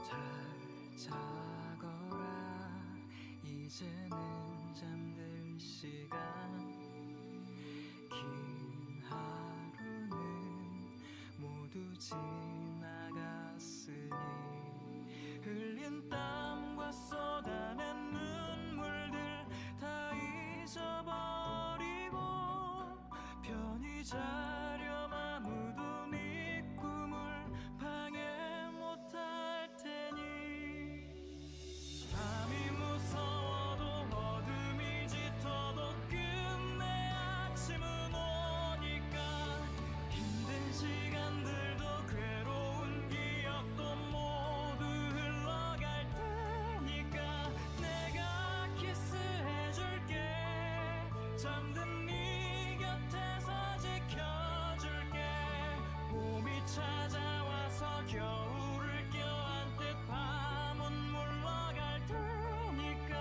잘 자거라 이제는 잠들 시간 긴 하루는 모두 지나갔으니 흘린 땀과 쏟아낸 눈물들 다 잊어버리고 편히 자렴 아무도 네 꿈을 방해 못할 테니 밤이 무서워도 어둠이 짙어도 끝내 아침은 오니까 힘든 시간들도 괴로운 기억도 모두 흘러갈 테니까 내가 키스해줄게 잠든 네 곁에서 지켜줄게 봄이 찾아와서 겨울을 껴안듯 밤은 물러갈 테니까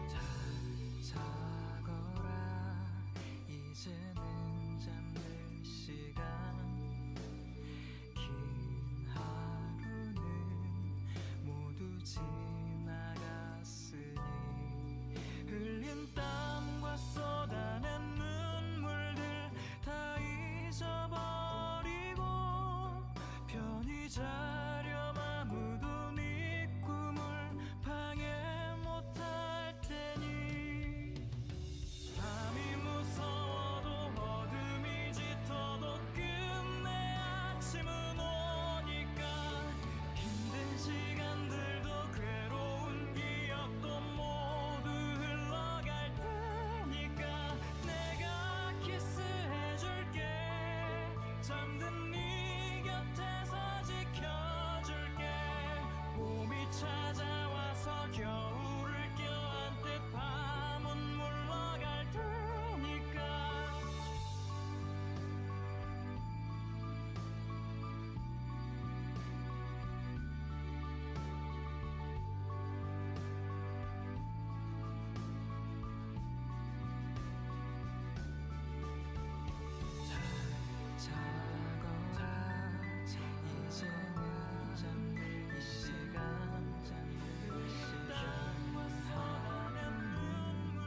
잘 자거라 이제는 잠들 시간 긴 하루는 모두 지나갔으니 흘린 땀과 쏟아낸 눈물들 다 잊어버리고 편히 자렴 아무도 네 꿈을 방해 못할 테니 밤이 무서워도 어둠이 짙어도 끝내 아침은 오니까 힘든 시간들도 괴로운 기억도 모두 흘러갈 테니까 내가 키스해줄게 잠든 네 곁에서 지켜줄게 봄이 찾아와서 겨울을 껴안듯 밤은 물러갈 테니까 잘 자거라 이제는 잠들 시간 땀과 쏟아낸 눈물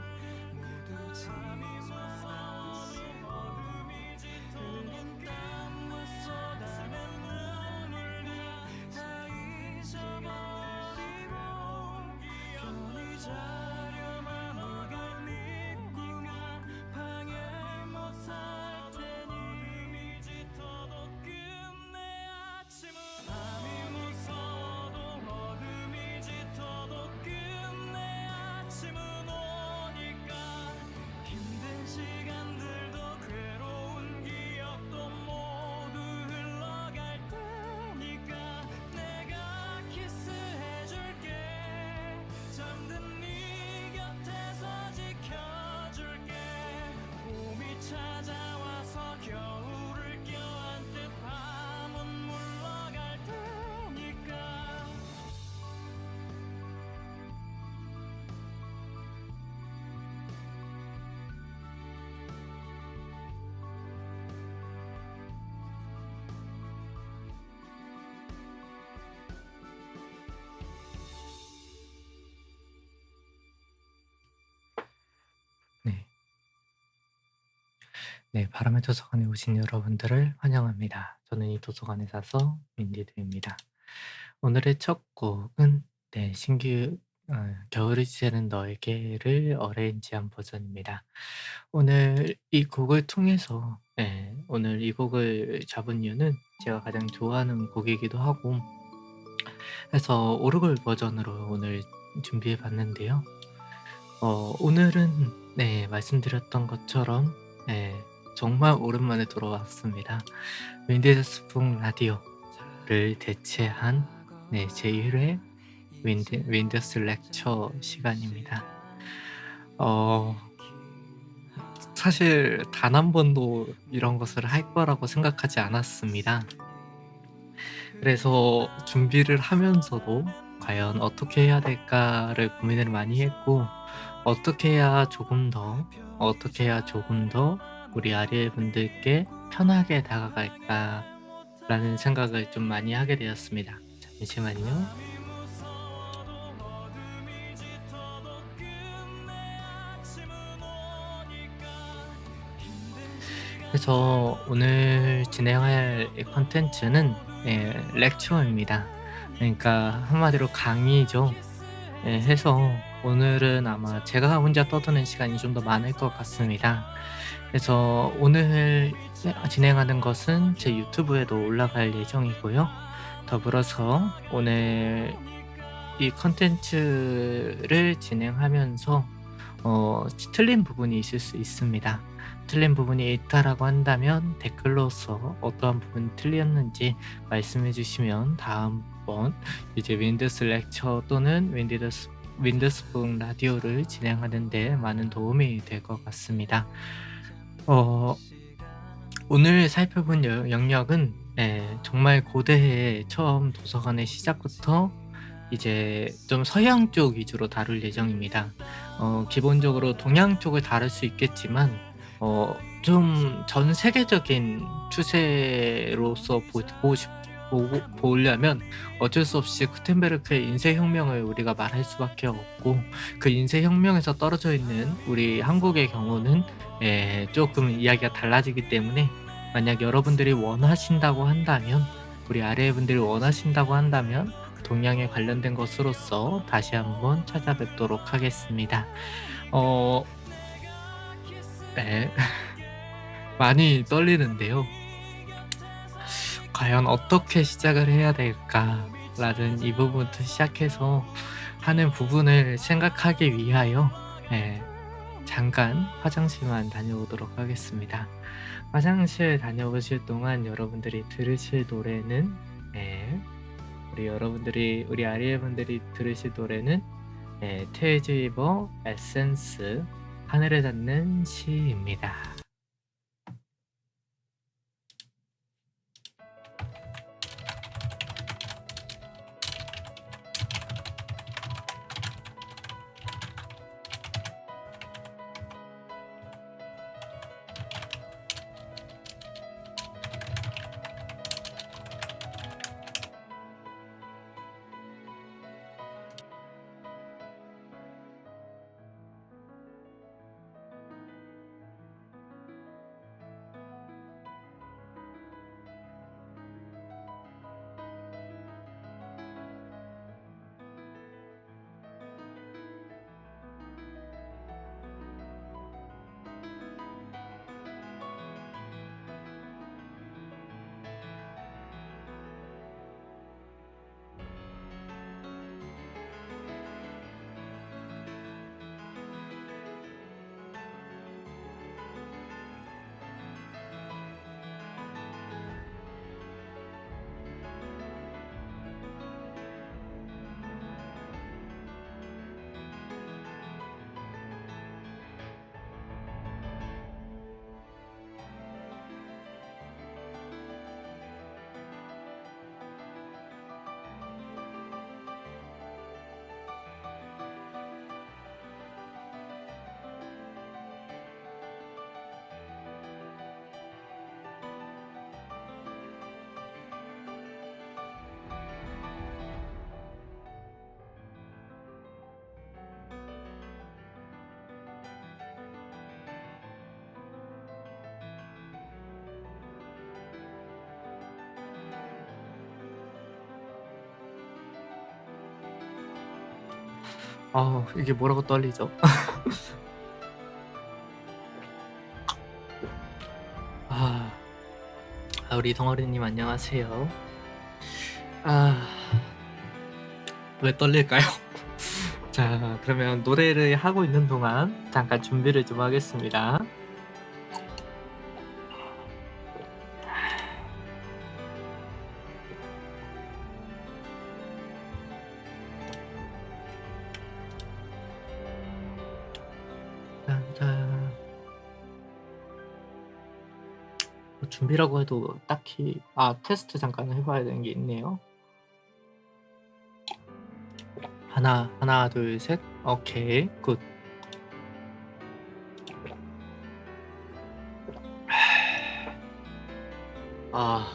모두 지나갔으니 어둠이 짙어도 땀과 쏟아낸 눈물들 다 잊어버리고 편히 자렴 아무도 네 꿈을 방해 못할 테니 짙어도 끝내 아침은 밤이 무서워도 어둠이 짙어도 끝내 아침은 오니까 힘든 시간들도 괴로운 기억도 모두 흘러갈 테니까 내가 키스해줄게 잠든 네 곁에서 지켜줄게 봄이 찾아와서 겨울을 껴안듯 밤은 물러갈 테니까 네, 네, 바람의 도서관에 오신 여러분들을 환영합니다. 저는 이 도서관에 사서 윈디드입니다. 오늘의 첫 곡은 네, 신규 겨울이 지새는 너에게를 어레인지한 버전입니다. 오늘 이 곡을 통해서 오늘 이 곡을 잡은 이유는 제가 가장 좋아하는 곡이기도 하고 해서 오르골 버전으로 오늘 준비해 봤는데요. 오늘은 네, 말씀드렸던 것처럼 정말 오랜만에 돌아왔습니다. 윈디드 스푼 라디오를 대체한 제1회 윈더스 렉처 시간입니다. 사실 단 한 번도 이런 것을 할 거라고 생각하지 않았습니다. 그래서 준비를 하면서도 '과연 어떻게 해야 될까.'를 고민을 많이 했고, 어떻게 해야 조금 더, 어떻게 해야 조금 더 우리 아리엘 분들께 편하게 다가갈까라는 생각을 좀 많이 하게 되었습니다. 잠시만요. 그래서 오늘 진행할 이 콘텐츠는 렉처입니다. 그러니까 한마디로 강의죠. 해서 오늘은 아마 제가 혼자 떠드는 시간이 좀 더 많을 것 같습니다. 그래서 오늘 진행하는 것은 제 유튜브에도 올라갈 예정이고요. 더불어서 오늘 이 콘텐츠를 진행하면서 틀린 부분이 있을 수 있습니다. 틀린 부분이 있다라고 한다면 댓글로서 어떠한 부분이 틀렸는지 말씀해 주시면 다음번 이제 윈드스 렉처 또는 윈드스북 라디오를 진행하는 데 많은 도움이 될 것 같습니다. 어 오늘 살펴본 영역은 정말 고대의 처음 도서관의 시작부터 이제 좀 서양 쪽 위주로 다룰 예정입니다. 기본적으로 동양 쪽을 다룰 수 있겠지만 좀 전 세계적인 추세로서 보려면 어쩔 수 없이 구텐베르크의 인쇄혁명을 우리가 말할 수밖에 없고, 그 인쇄혁명에서 떨어져 있는 우리 한국의 경우는 쪼끔 이야기가 달라지기 때문에, 만약 여러분들이 원하신다고 한다면, 우리 아래분들이 원하신다고 한다면 동양에 관련된 것으로서 다시 한번 찾아뵙도록 하겠습니다. 어 네. 많이 떨리는데요. 과연 어떻게 시작을 해야 될까라는 이 부분부터 시작해서 하는 부분을 생각하기 위하여 잠깐 화장실만 다녀오도록 하겠습니다. 화장실 다녀오실 동안 여러분들이 들으실 노래는 우리 아리엘 분들이 들으실 노래는 테이즈 위버 에센스 하늘에 닿는 시입니다. 이게 뭐라고 떨리죠? 아. 우리 덩어리님 안녕하세요. 아 왜 떨릴까요? 자, 그러면 노래를 하고 있는 동안 잠깐 준비를 좀 하겠습니다. 짠짠. 준비라고 해도 딱히 테스트 잠깐 해 봐야 되는 게 있네요. 하나, 둘, 셋. 오케이. 굿. 아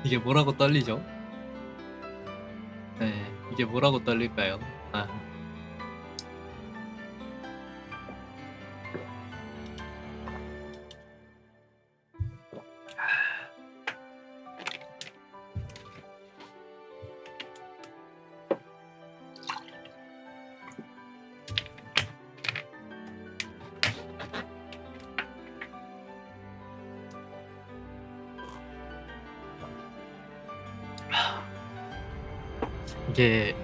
이게 뭐라고 떨리죠? 네. 이게 뭐라고 떨릴까요? 아. 이게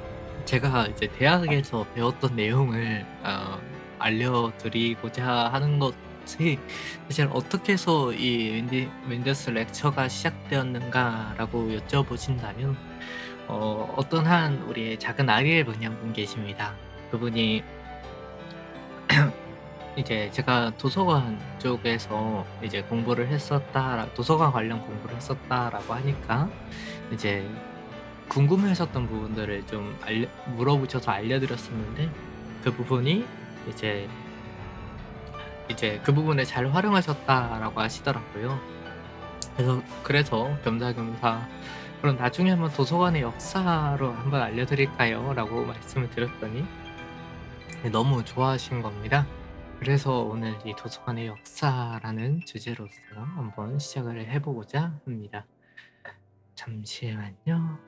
제가 이제 대학에서 배웠던 내용을 알려드리고자 하는 것이, 사실 어떻게 해서 이 윈도우스 렉처가 시작되었는가라고 여쭤보신다면, 어떤 한 우리의 작은 아리엘 분이 계십니다. 그분이 이제 제가 도서관 쪽에서 이제 공부를 했었다, 도서관 관련 공부를 했었다라고 하니까 이제 궁금해하셨던 부분들을 좀 물어보셔서 알려드렸었는데, 그 부분이 이제 그 부분을 잘 활용하셨다라고 하시더라고요. 그래서 겸사겸사 "그럼 나중에 한번 도서관의 역사로 한번 알려드릴까요?" 라고 말씀을 드렸더니 너무 좋아하신 겁니다. 그래서 오늘 이 도서관의 역사라는 주제로서 한번 시작을 해 보고자 합니다. 잠시만요.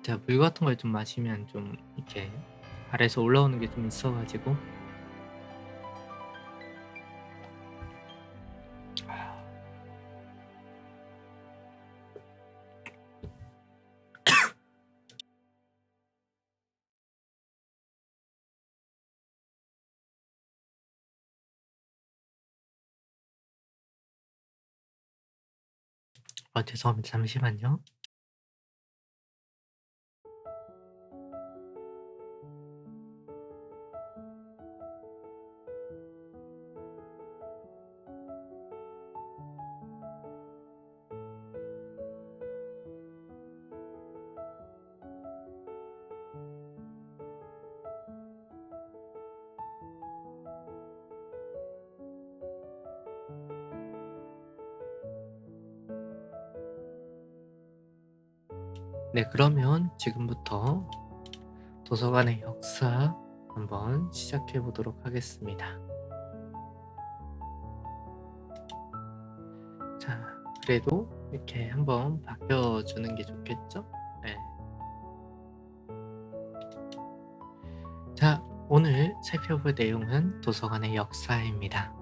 제가 물 같은 걸 좀 마시면 좀 이렇게 발에서 올라오는 게 좀 있어 가지고. 죄송합니다. 잠시만요. 네, 그러면 지금부터 도서관의 역사 한번 시작해 보도록 하겠습니다. 자, 그래도 이렇게 한번 바뀌어 주는 게 좋겠죠? 네. 자, 오늘 살펴볼 내용은 도서관의 역사입니다.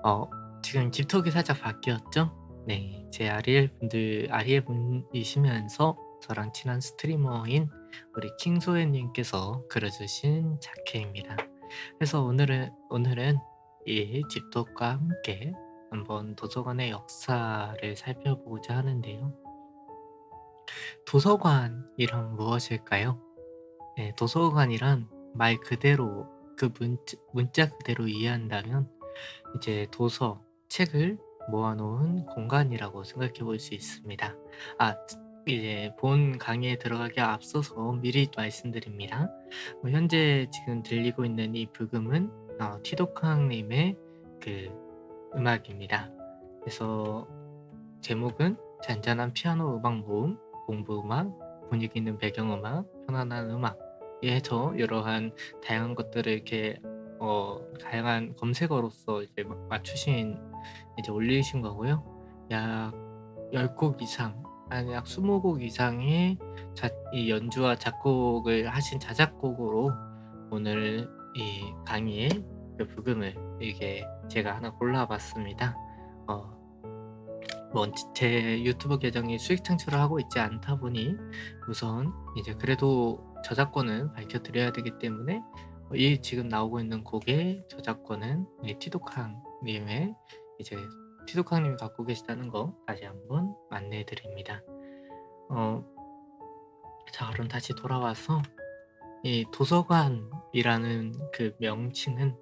어 지금 집톡이 살짝 바뀌었죠? 네. 제 아리엘 분이시면서 저랑 친한 스트리머인 우리 킹소예 님께서 그려 주신 자켓입니다. 그래서 오늘은 이 집톡과 함께 한번 도서관의 역사를 살펴보고자 하는데요. 도서관이란 무엇일까요? 네, 도서관이란 말 그대로 그 문자 그대로 이해한다면 이제 책을 모아 놓은 공간이라고 생각해 볼 수 있습니다. 이제 본 강의에 들어가기 앞서서 미리 말씀드립니다. 현재 지금 들리고 있는 이 부금은 티독항 님의 그 음악입니다. 그래서 제목은 잔잔한 피아노 음악 모음, 공부 음악, 분위기 있는 배경 음악, 편안한 음악. 해서 이러한 다양한 것들을 이렇게 다양한 검색어로서 이제 맞추신, 이제 올리신 거고요. 약 10곡 이상, 아니 약 20곡 이상의 이 연주와 작곡을 하신 자작곡으로 오늘 이 강의의 그 부금을 이게 제가 하나 골라봤습니다. 어 제 유튜브 계정이 수익 창출을 하고 있지 않다 보니 우선 이제 그래도 저작권은 밝혀드려야 되기 때문에 이 지금 나오고 있는 곡의 저작권은 이 티독항님의, 이제 티독항님이 갖고 계시다는 거 다시 한번 안내해 드립니다. 어, 자, 그럼 다시 돌아와서 이 도서관이라는 그 명칭은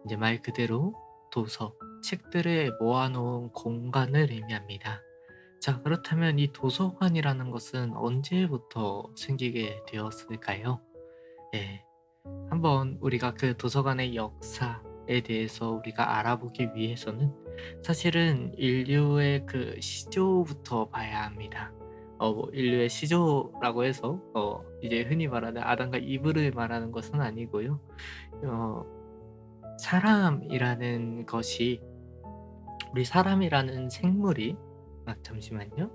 이제 말 그대로 도서, 책들을 모아 놓은 공간을 의미합니다. 자, 그렇다면 이 도서관이라는 것은 언제부터 생기게 되었을까요? 예. 한번 우리가 그 도서관의 역사에 대해서 우리가 알아보기 위해서는 사실은 인류의 그 시조부터 봐야 합니다. 뭐 인류의 시조라고 해서 이제 흔히 말하는 아담과 이브를 말하는 것은 아니고요. 어 사람이라는 것이 우리 사람이라는 생물이 잠시만요.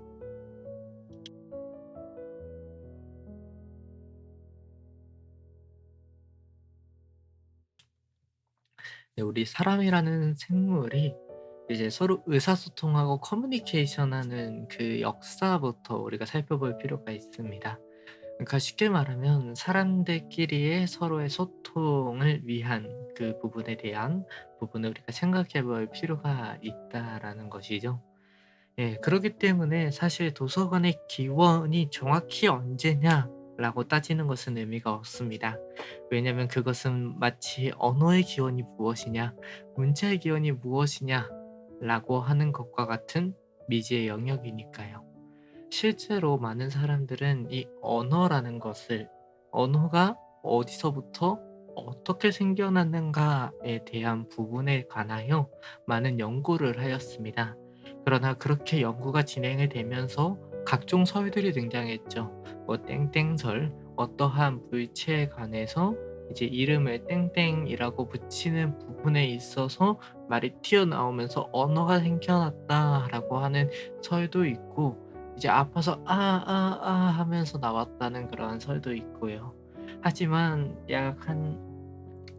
네, 우리 사람이라는 생물이 이제 서로 의사소통하고 커뮤니케이션하는 그 역사부터 우리가 살펴볼 필요가 있습니다. 그러니까 쉽게 말하면 사람들끼리의 서로의 소통을 위한 그 부분에 대한 부분을 우리가 생각해 볼 필요가 있다라는 것이죠. 예. 그렇기 때문에 사실 도서관의 기원이 정확히 언제냐라고 따지는 것은 의미가 없습니다. 왜냐하면 그것은 마치 언어의 기원이 무엇이냐, 문자의 기원이 무엇이냐라고 하는 것과 같은 미지의 영역이니까요. 실제로 많은 사람들은 이 언어라는 것을 언어가 어디서부터 어떻게 생겨났는가에 대한 부분에 관하여 많은 연구를 하였습니다. 그러나 그렇게 연구가 진행이 되면서 각종 설들이 등장했죠. 뭐 땡땡설, 어떠한 물체에 관해서 이제 이름을 땡땡이라고 붙이는 부분에 있어서 말이 튀어나오면서 언어가 생겨났다라고 하는 설도 있고, 이제 아파서 하면서 나왔다는 그러한 설도 있고요. 하지만 약 한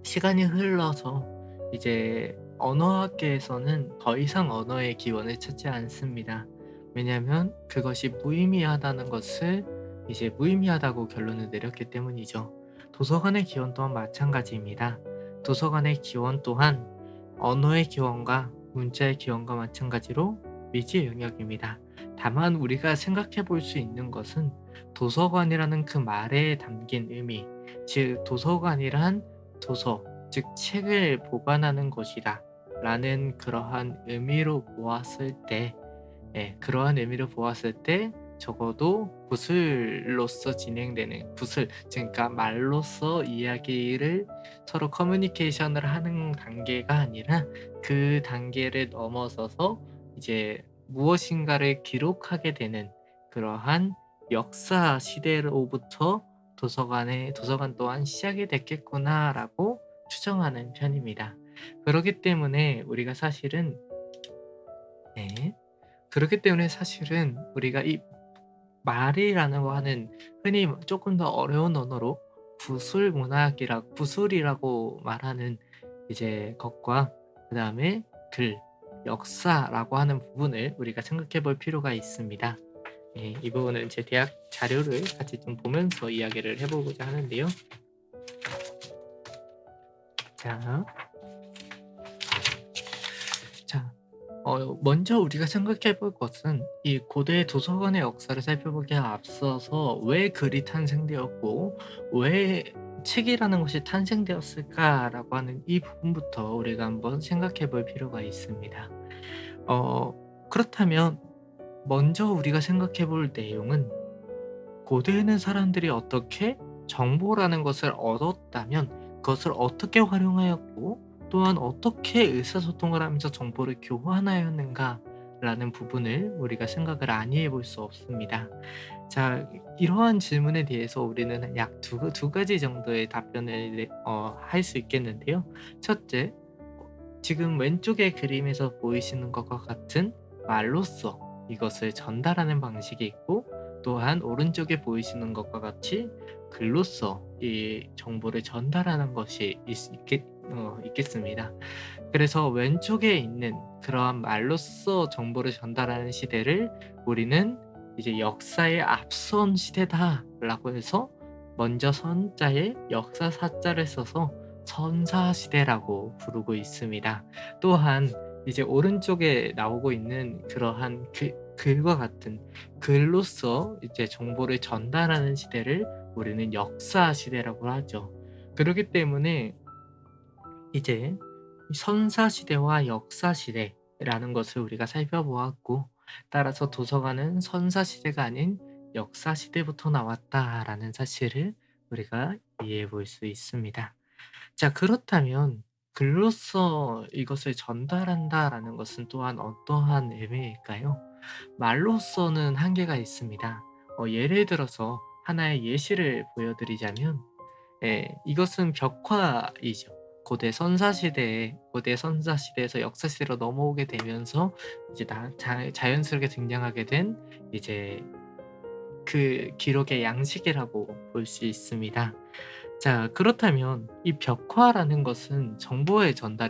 시간이 흘러서 이제 언어학계에서는 더 이상 언어의 기원을 찾지 않습니다. 왜냐하면 그것이 무의미하다는 것을 이제 무의미하다고 결론을 내렸기 때문이죠. 도서관의 기원 또한 마찬가지입니다. 도서관의 기원 또한 언어의 기원과 문자의 기원과 마찬가지로 미지의 영역입니다. 다만 우리가 생각해 볼 수 있는 것은 도서관이라는 그 말에 담긴 의미, 즉 도서관이란 도서, 즉 책을 보관하는 곳이다 라는 그러한 의미로 보았을 때, 그러한 의미로 보았을 때 적어도 구슬로서 진행되는 구슬, 그러니까 말로써 이야기를 서로 커뮤니케이션을 하는 단계가 아니라 그 단계를 넘어서서 이제 무엇인가를 기록하게 되는 그러한 역사 시대로부터 도서관 또한 시작이 됐겠구나라고 추정하는 편입니다. 그렇기 때문에 우리가 사실은 네. 그렇기 때문에 사실은 우리가 이 말이라는 거 하는 흔히 조금 더 어려운 언어로 구술이라고 말하는 이제 것과 그다음에 글, 역사라고 하는 부분을 우리가 생각해 볼 필요가 있습니다. 예, 이 부분은 제 대학 자료를 같이 좀 보면서 이야기를 해 보고자 하는데요. 자. 자. 먼저 우리가 생각해 볼 것은 이 고대 도서관의 역사를 살펴보기에 앞서서 왜 글이 탄생되었고 왜 책이라는 것이 탄생되었을까라고 하는 이 부분부터 우리가 한번 생각해 볼 필요가 있습니다. 그렇다면 먼저 우리가 생각해 볼 내용은 고대에는 사람들이 어떻게 정보라는 것을 얻었다면 그것을 어떻게 활용하였고 또한 어떻게 의사소통을 하면서 정보를 교환하였는가라는 부분을 우리가 생각을 안이해 볼 수 없습니다. 자, 이러한 질문에 대해서 우리는 약 두 가지 정도의 답변을 할 수 있겠는데요. 첫째, 지금 왼쪽의 그림에서 보이시는 것과 같은 말로써 이것을 전달하는 방식이 있고, 또한 오른쪽에 보이시는 것과 같이 글로써 이 정보를 전달하는 것이 있겠습니다. 그래서 왼쪽에 있는 그러한 말로써 정보를 전달하는 시대를 우리는 이제 역사의 앞선 시대다라고 해서 먼저 선자에 역사사자를 써서 선사시대라고 부르고 있습니다. 또한 이제 오른쪽에 나오고 있는 그러한 글과 같은 글로써 이제 정보를 전달하는 시대를 우리는 역사 시대라고 하죠. 그렇기 때문에 이제 선사시대와 역사시대라는 것을 우리가 살펴보았고, 따라서 도서관은 선사시대가 아닌 역사시대부터 나왔다라는 사실을 우리가 이해해 볼 수 있습니다. 자, 그렇다면 글로써 이것을 전달한다라는 것은 또한 어떠한 의미일까요? 말로써는 한계가 있습니다. 예를 들어서 하나의 예시를 보여드리자면, 이것은 벽화이죠. 고대 선사시대에서 역사시대로 넘어오게 되면서 이제 자연스럽게 등장하게 된 이제 그 기록의 양식이라고 볼 수 있습니다. 자, 그렇다면 이 벽화라는 것은 정보의 전달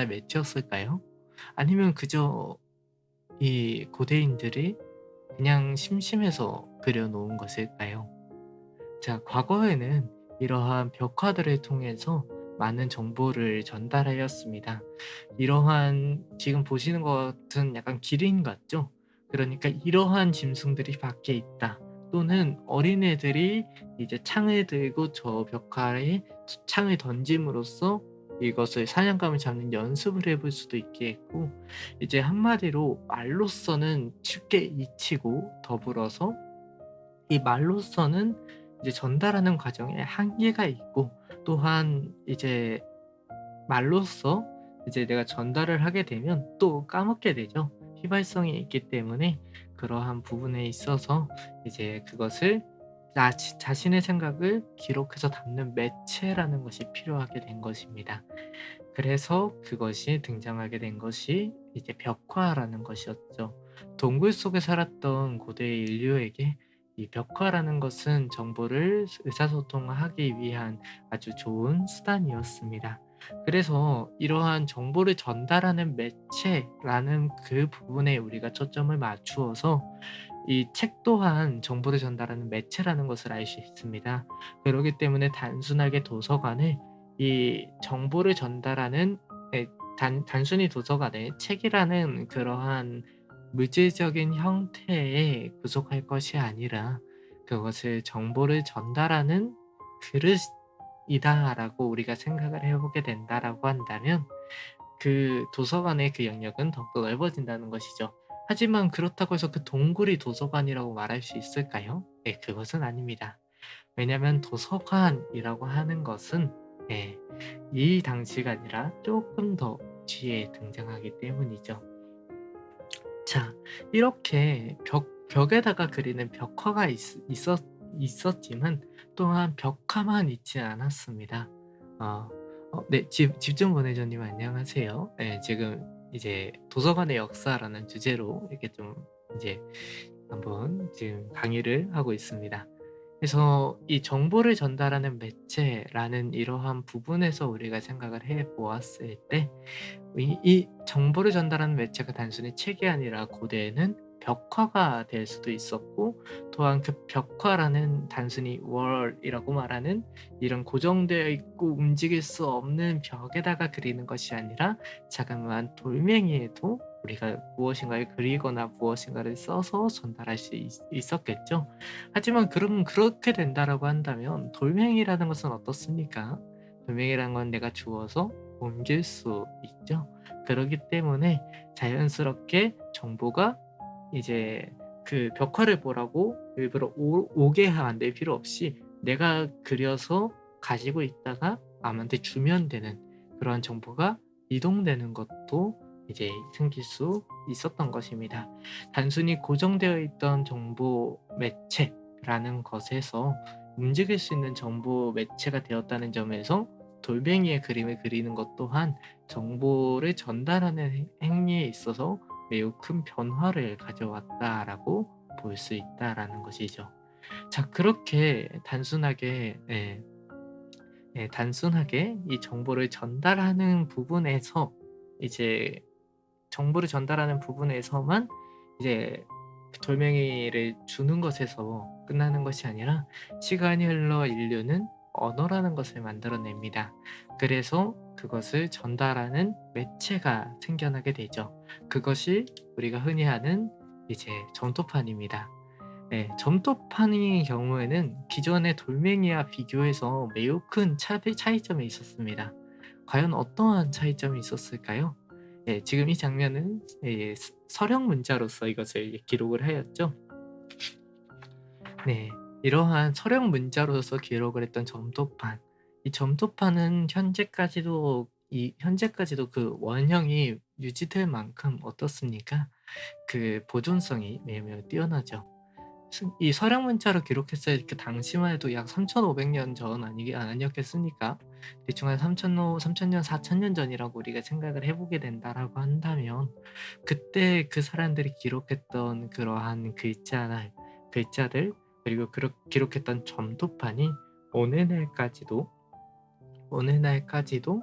매체였을까요? 아니면 그저 이 고대인들이 그냥 심심해서 그려 놓은 것일까요? 자, 과거에는 이러한 벽화들을 통해서 많은 정보를 전달하였습니다. 이러한 지금 보시는 것은 약간 기린 같죠? 그러니까 이러한 짐승들이 밖에 있다. 또는 어린애들이 이제 창을 들고 저 벽화에 창을 던짐으로써 이것을 사냥감을 잡는 연습을 해볼 수도 있겠고, 이제 한마디로 말로서는 쉽게 잊히고, 더불어서 이 말로서는 이제 전달하는 과정에 한계가 있고, 또한 이제 말로써 이제 내가 전달을 하게 되면 또 까먹게 되죠. 휘발성이 있기 때문에 그러한 부분에 있어서 이제 그것을 자신의 생각을 기록해서 담는 매체라는 것이 필요하게 된 것입니다. 그래서 그것이 등장하게 된 것이 이제 벽화라는 것이었죠. 동굴 속에 살았던 고대 인류에게 이 벽화라는 것은 정보를 의사소통하기 위한 아주 좋은 수단이었습니다. 그래서 이러한 정보를 전달하는 매체라는 그 부분에 우리가 초점을 맞추어서 이 책 또한 정보를 전달하는 매체라는 것을 알 수 있습니다. 그렇기 때문에 단순하게 도서관을 이 정보를 전달하는, 단순히 도서관을 책이라는 그러한 물질적인 형태에 구속할 것이 아니라 그것을 정보를 전달하는 그릇이다라고 우리가 생각을 해보게 된다라고 한다면, 그 도서관의 그 영역은 더욱더 넓어진다는 것이죠. 하지만 그렇다고 해서 그 동굴이 도서관이라고 말할 수 있을까요? 네, 그것은 아닙니다. 왜냐하면 도서관이라고 하는 것은, 예, 이 당시가 아니라 조금 더 뒤에 등장하기 때문이죠. 자, 이렇게 벽에다가 그리는 벽화가 있었지만 또한 벽화만 있지 않았습니다. 어, 네, 집중 보내줘님 안녕하세요. 네, 지금 이제 도서관의 역사라는 주제로 이렇게 좀 이제 한번 지금 강의를 하고 있습니다. 그래서 이 정보를 전달하는 매체라는 이러한 부분에서 우리가 생각을 해 보았을 때, 이 정보를 전달하는 매체가 단순히 책이 아니라 고대에는 벽화가 될 수도 있었고, 또한 그 벽화라는 단순히 월이라고 말하는 이런 고정되어 있고 움직일 수 없는 벽에다가 그리는 것이 아니라 자그마한 돌멩이에도 우리가 무엇인가를 그리거나 무엇인가를 써서 전달할 수 있었겠죠. 하지만 그렇게 된다라고 한다면 돌멩이라는 것은 어떻습니까? 돌멩이라는 건 내가 주워서 옮길 수 있죠. 그렇기 때문에 자연스럽게 정보가 이제 그 벽화를 보라고 일부러 오게 만들 필요 없이 내가 그려서 가지고 있다가 남한테 주면 되는 그러한 정보가 이동되는 것도 이제 생길 수 있었던 것입니다. 단순히 고정되어 있던 정보 매체라는 것에서 움직일 수 있는 정보 매체가 되었다는 점에서 돌멩이의 그림을 그리는 것 또한 정보를 전달하는 행위에 있어서 매우 큰 변화를 가져왔다라고 볼 수 있다라는 것이죠. 자, 그렇게 단순하게, 단순하게 이 정보를 전달하는 부분에서 이제 정보를 전달하는 부분에서만 이제 그 돌멩이를 주는 것에서 끝나는 것이 아니라 시간이 흘러 인류는 언어라는 것을 만들어냅니다. 그래서 그것을 전달하는 매체가 생겨나게 되죠. 그것이 우리가 흔히 하는 이제 점토판입니다. 네, 점토판의 경우에는 기존의 돌멩이와 비교해서 매우 큰 차이점이 있었습니다. 과연 어떠한 차이점이 있었을까요? 예, 지금 이 장면은 서령 문자로서 이것을 기록을 하였죠. 네. 이러한 서령 문자로서 기록을 했던 점토판. 이 점토판은 현재까지도 그 원형이 유지될 만큼 어떻습니까? 그 보존성이 매우 뛰어나죠. 이 서령 문자로 기록했을 그 당시만 해도 약 3,500년 전 아니었겠습니까? 대충 한 3,000년, 4,000년 전이라고 우리가 생각을 해 보게 된다라고 한다면, 그때 그 사람들이 기록했던 그러한 글자들, 그리고 기록했던 점토판이 오늘날까지도 오늘날까지도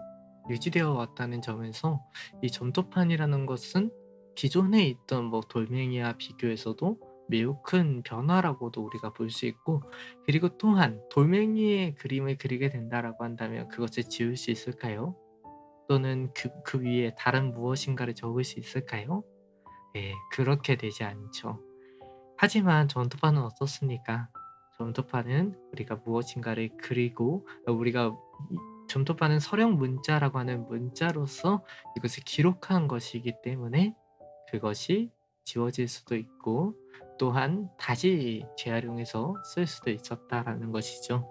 유지되어 왔다는 점에서, 이 점토판이라는 것은 기존에 있던 돌멩이와 비교해서도 매우 큰 변화라고도 우리가 볼 수 있고, 그리고 또한 돌멩이의 그림을 그리게 된다라고 한다면 그것을 지울 수 있을까요? 또는 그 위에 다른 무엇인가를 적을 수 있을까요? 예, 그렇게 되지 않죠. 하지만 점토판은 어떻습니까? 점토판은 우리가 무엇인가를 그리고, 우리가 점토판은 서령 문자라고 하는 문자로서 이것을 기록한 것이기 때문에 그것이 지워질 수도 있고, 또한 다시 재활용해서 쓸 수도 있었다라는 것이죠.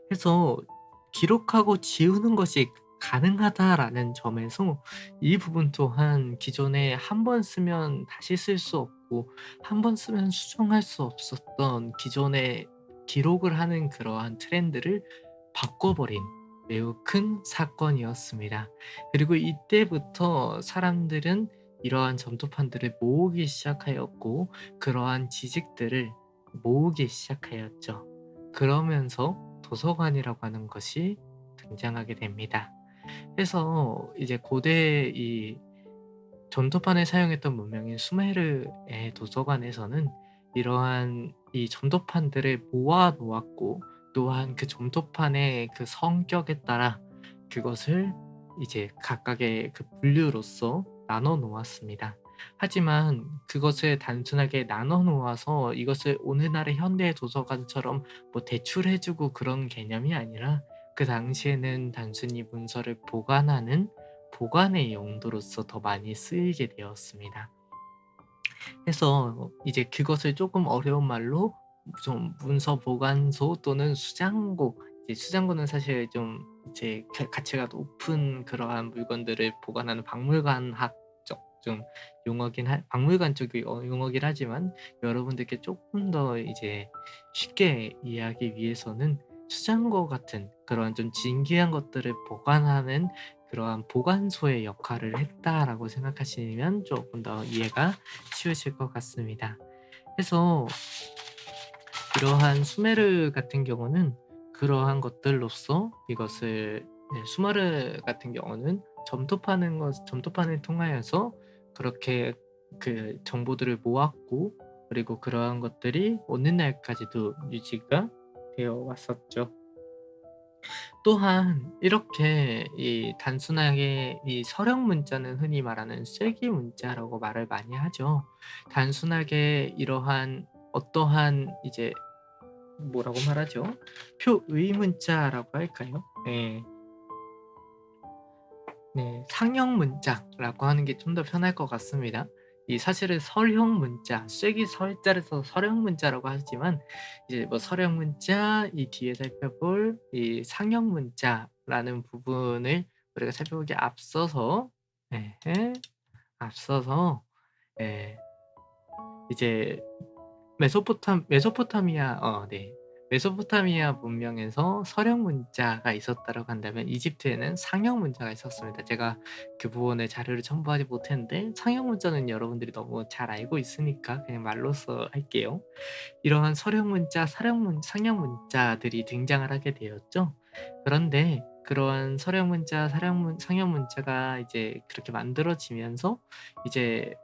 그래서 기록하고 지우는 것이 가능하다라는 점에서 이 부분 또한 기존에 한 번 쓰면 다시 쓸 수 없고 한 번 쓰면 수정할 수 없었던 기존의 기록을 하는 그러한 트렌드를 바꿔버린 매우 큰 사건이었습니다. 그리고 이때부터 사람들은 이러한 점토판들을 모으기 시작하였고, 그러한 지식들을 모으기 시작하였죠. 그러면서 도서관이라고 하는 것이 등장하게 됩니다. 그래서 이제 고대 이 점토판을 사용했던 문명인 수메르의 도서관에서는 이러한 이 점토판들을 모아 놓았고, 또한 그 점토판의 그 성격에 따라 그것을 이제 각각의 그 분류로서 나눠 놓았습니다. 하지만 그것을 단순하게 나눠 놓아서 이것을 오늘날의 현대 도서관처럼 대출해 주고 그런 개념이 아니라, 그 당시에는 단순히 문서를 보관의 용도로서 더 많이 쓰이게 되었습니다. 해서 이제 그것을 조금 어려운 말로 좀 문서 보관소 또는 수장고, 이제 수장고는 사실 좀 이제 가치가 높은 그러한 물건들을 보관하는 박물관학적 좀 박물관 쪽의 용어긴 하지만, 여러분들께 조금 더 이제 쉽게 이해하기 위해서는 수장고 같은 그런 좀 진귀한 것들을 보관하는 그러한 보관소의 역할을 했다라고 생각하시면 조금 더 이해가 쉬우실 것 같습니다. 그래서 이러한 수메르 같은 경우는 그러한 것들로서 이것을, 수메르 같은 경우는 점토판을 통하여서 그렇게 그 정보들을 모았고, 그리고 그러한 것들이 오늘날까지도 유지가 되어 왔었죠. 또한 이렇게 이 단순하게 이 서령 문자는 흔히 말하는 쐐기 문자라고 말을 많이 하죠. 단순하게 이러한 어떠한 이제 뭐라고 말하죠? 표의 문자라고 할까요? 네. 네. 상형 문자라고 하는 게 좀 더 편할 것 같습니다. 이 사실은 설형 문자, 쐐기 설자를 써서 설형 문자라고 하지만, 이제 설형 문자 이 뒤에 살펴볼 이 상형 문자라는 부분을 우리가 살펴보기에 앞서서, 예예, 앞서서, 예, 이제 메소포타미아 문명에서 서령 문자가 있었다라고 한다면, 이집트에는 상형 문자가 있었습니다. 제가 그 부분에 자료를 첨부하지 못했는데, 상형 문자는 여러분들이 너무 잘 알고 있으니까 그냥 말로써 할게요. 이러한 서령 문자, 상형 문자들이 등장을 하게 되었죠. 그런데 그러한 서령 문자, 상형 문자가 이제 그렇게 만들어지면서, 이제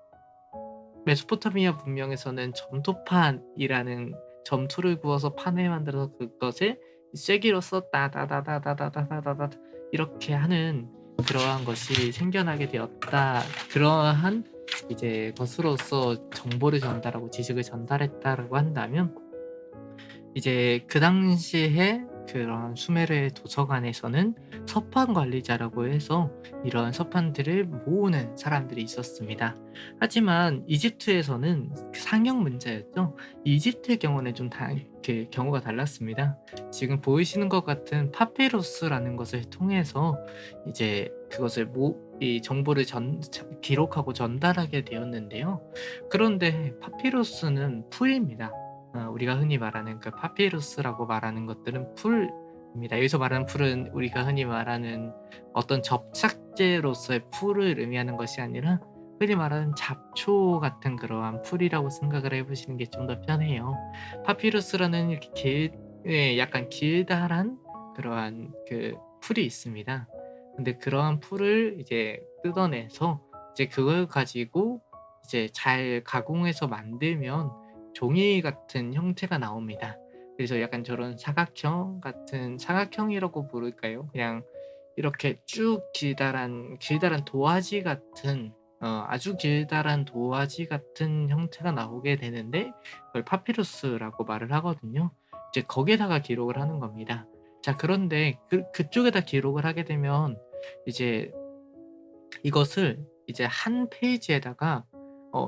메소포타미아 문명에서는 점토판이라는, 점토를 구워서 판을 만들어서 그것을 쐐기로서 따다다다다다다다다다 이렇게 하는 그러한 것이 생겨나게 되었다. 그러한 이제 것으로서 정보를 전달하고 지식을 전달했다라고 한다면, 이제 그 당시에 그런 수메르의 도서관에서는 서판 관리자라고 해서 이러한 서판들을 모으는 사람들이 있었습니다. 하지만 이집트에서는 그 상형 문자였죠. 이집트의 경우는 좀 경우가 달랐습니다. 지금 보이시는 것 같은 파피루스라는 것을 통해서 이제 그것을 이 정보를 기록하고 전달하게 되었는데요. 그런데 파피루스는 풀입니다. 우리가 흔히 말하는 그 파피루스라고 말하는 것들은 풀입니다. 여기서 말하는 풀은 우리가 흔히 말하는 어떤 접착제로서의 풀을 의미하는 것이 아니라 흔히 말하는 잡초 같은 그러한 풀이라고 생각을 해 보시는 게 좀 더 편해요. 파피루스라는 이렇게 약간 길다란 그러한 그 풀이 있습니다. 근데 그러한 풀을 이제 뜯어내서 이제 그걸 가지고 이제 잘 가공해서 만들면 종이 같은 형태가 나옵니다. 그래서 약간 저런 사각형이라고 부를까요? 그냥 이렇게 쭉 길다란 도화지 같은 아주 길다란 도화지 같은 형태가 나오게 되는데 그걸 파피루스라고 말을 하거든요. 이제 거기에다가 기록을 하는 겁니다. 자, 그런데 그쪽에다 기록을 하게 되면 이제 이것을 이제 한 페이지에다가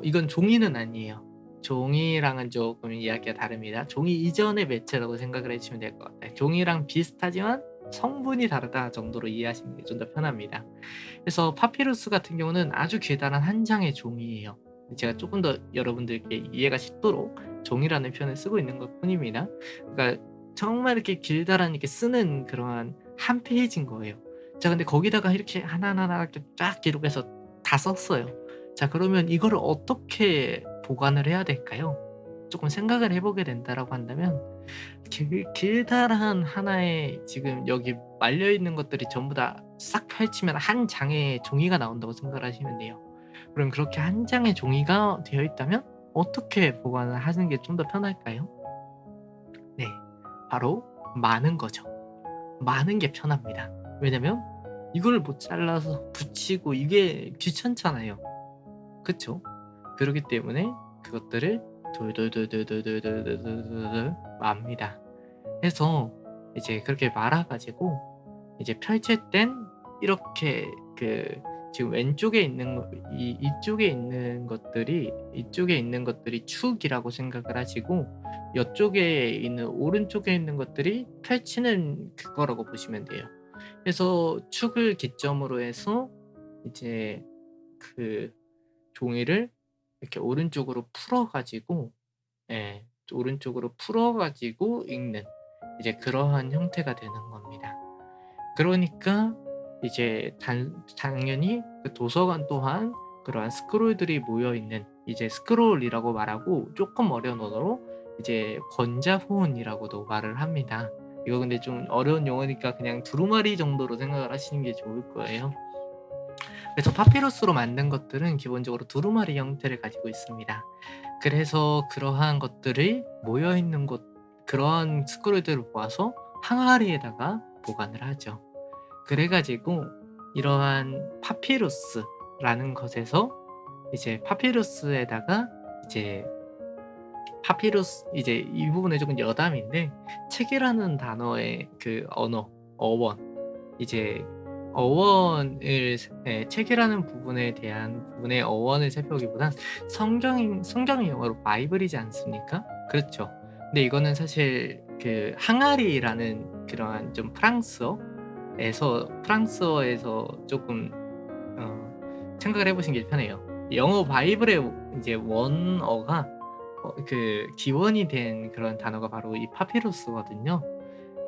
이건 종이는 아니에요. 종이랑은 조금 이야기가 다릅니다. 종이 이전의 매체라고 생각을 해 주시면 될 것 같아요. 종이랑 비슷하지만 성분이 다르다 정도로 이해하시는 게 좀 더 편합니다. 그래서 파피루스 같은 경우는 아주 길다란 한 장의 종이에요. 제가 조금 더 여러분들께 이해가 쉽도록 종이라는 표현을 쓰고 있는 것뿐입니다. 그러니까 정말 이렇게 길다란 이렇게 쓰는 그러한 한 페이지인 거예요. 자, 근데 거기다가 이렇게 하나하나 이렇게 쫙 기록해서 다 썼어요. 자, 그러면 이거를 어떻게 보관을 해야 될까요? 조금 생각을 해 보게 된다라고 한다면 길다란 하나의 지금 여기 말려 있는 것들이 전부 다 싹 펼치면 한 장의 종이가 나온다고 생각을 하시면 돼요. 그럼 그렇게 한 장의 종이가 되어 있다면 어떻게 보관을 하는 게 좀 더 편할까요? 네. 바로 많은 거죠. 많은 게 편합니다. 왜냐면 이걸 못 잘라서 붙이고 이게 귀찮잖아요. 그쵸? 그러기 때문에 그것들을 돌돌돌돌돌돌돌돌돌돌 맙니다. 해서 이제 그렇게 말아 가지고 이제 펼칠 땐 이렇게 지금 왼쪽에 있는 이쪽에 있는 것들이 축이라고 생각을 하시고 이쪽에 있는 오른쪽에 있는 것들이 펼치는 그거라고 보시면 돼요. 그래서 축을 기점으로 해서 이제 그 종이를 이렇게 오른쪽으로 풀어 가지고 예. 오른쪽으로 풀어 가지고 읽는 이제 그러한 형태가 되는 겁니다. 그러니까 이제 당연히 그 도서관 또한 그러한 스크롤들이 모여 있는 이제 스크롤이라고 말하고 쪼끔 어려운 언어로 이제 권자폰이라고도 말을 합니다. 이거 근데 좀 어려운 용어니까 그냥 두루마리 정도로 생각을 하시는 게 좋을 거예요. 그래서 파피루스로 만든 것들은 기본적으로 두루마리 형태를 가지고 있습니다. 그래서 그러한 것들이 모여 있는 그러한 스크롤들을 모아서 항아리에다가 보관을 하죠. 그래 가지고 이러한 파피루스라는 것에서 이제 파피루스에다가 이제 이제 이 부분에 조금 여담인데 책이라는 단어의 그 어원 이제 책이라는 부분에 대한 부분의 어원을 살펴보기보단 성경이 영어로 바이블이지 않습니까? 그렇죠. 근데 이거는 사실 그 항아리라는 그러한 좀 프랑스어에서 조금 생각을 해 보시는 게 편해요. 영어 바이블의 이제 원어가 그 기원이 된 그런 단어가 바로 이 파피루스거든요.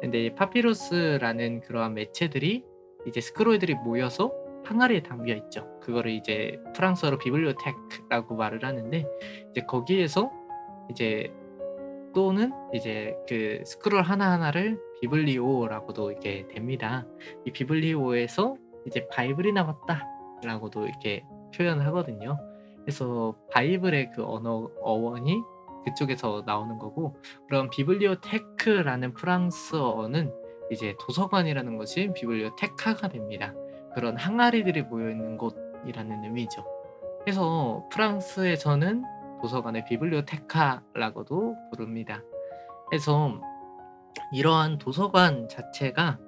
근데 이 파피루스라는 그러한 매체들이 이제 스크롤들이 모여서 항아리에 담겨 있죠. 그거를 이제 프랑스어로 비블리오테크라고 말을 하는데 이제 거기에서 이제 또는 이제 그 스크롤 하나하나를 비블리오라고도 이렇게 됩니다. 이 비블리오에서 이제 바이블이 나왔다라고도 이렇게 표현을 하거든요. 그래서 바이블의 그 어원이 그쪽에서 나오는 거고 그럼 비블리오테크라는 프랑스어는 이제 도서관이라는 것이 비블리오테카가 됩니다. 그런 항아리들이 모여 있는 곳이라는 의미죠. 그래서 프랑스에서는 도서관을 비블리오테카라고도 부릅니다. 그래서 이러한 도서관 자체가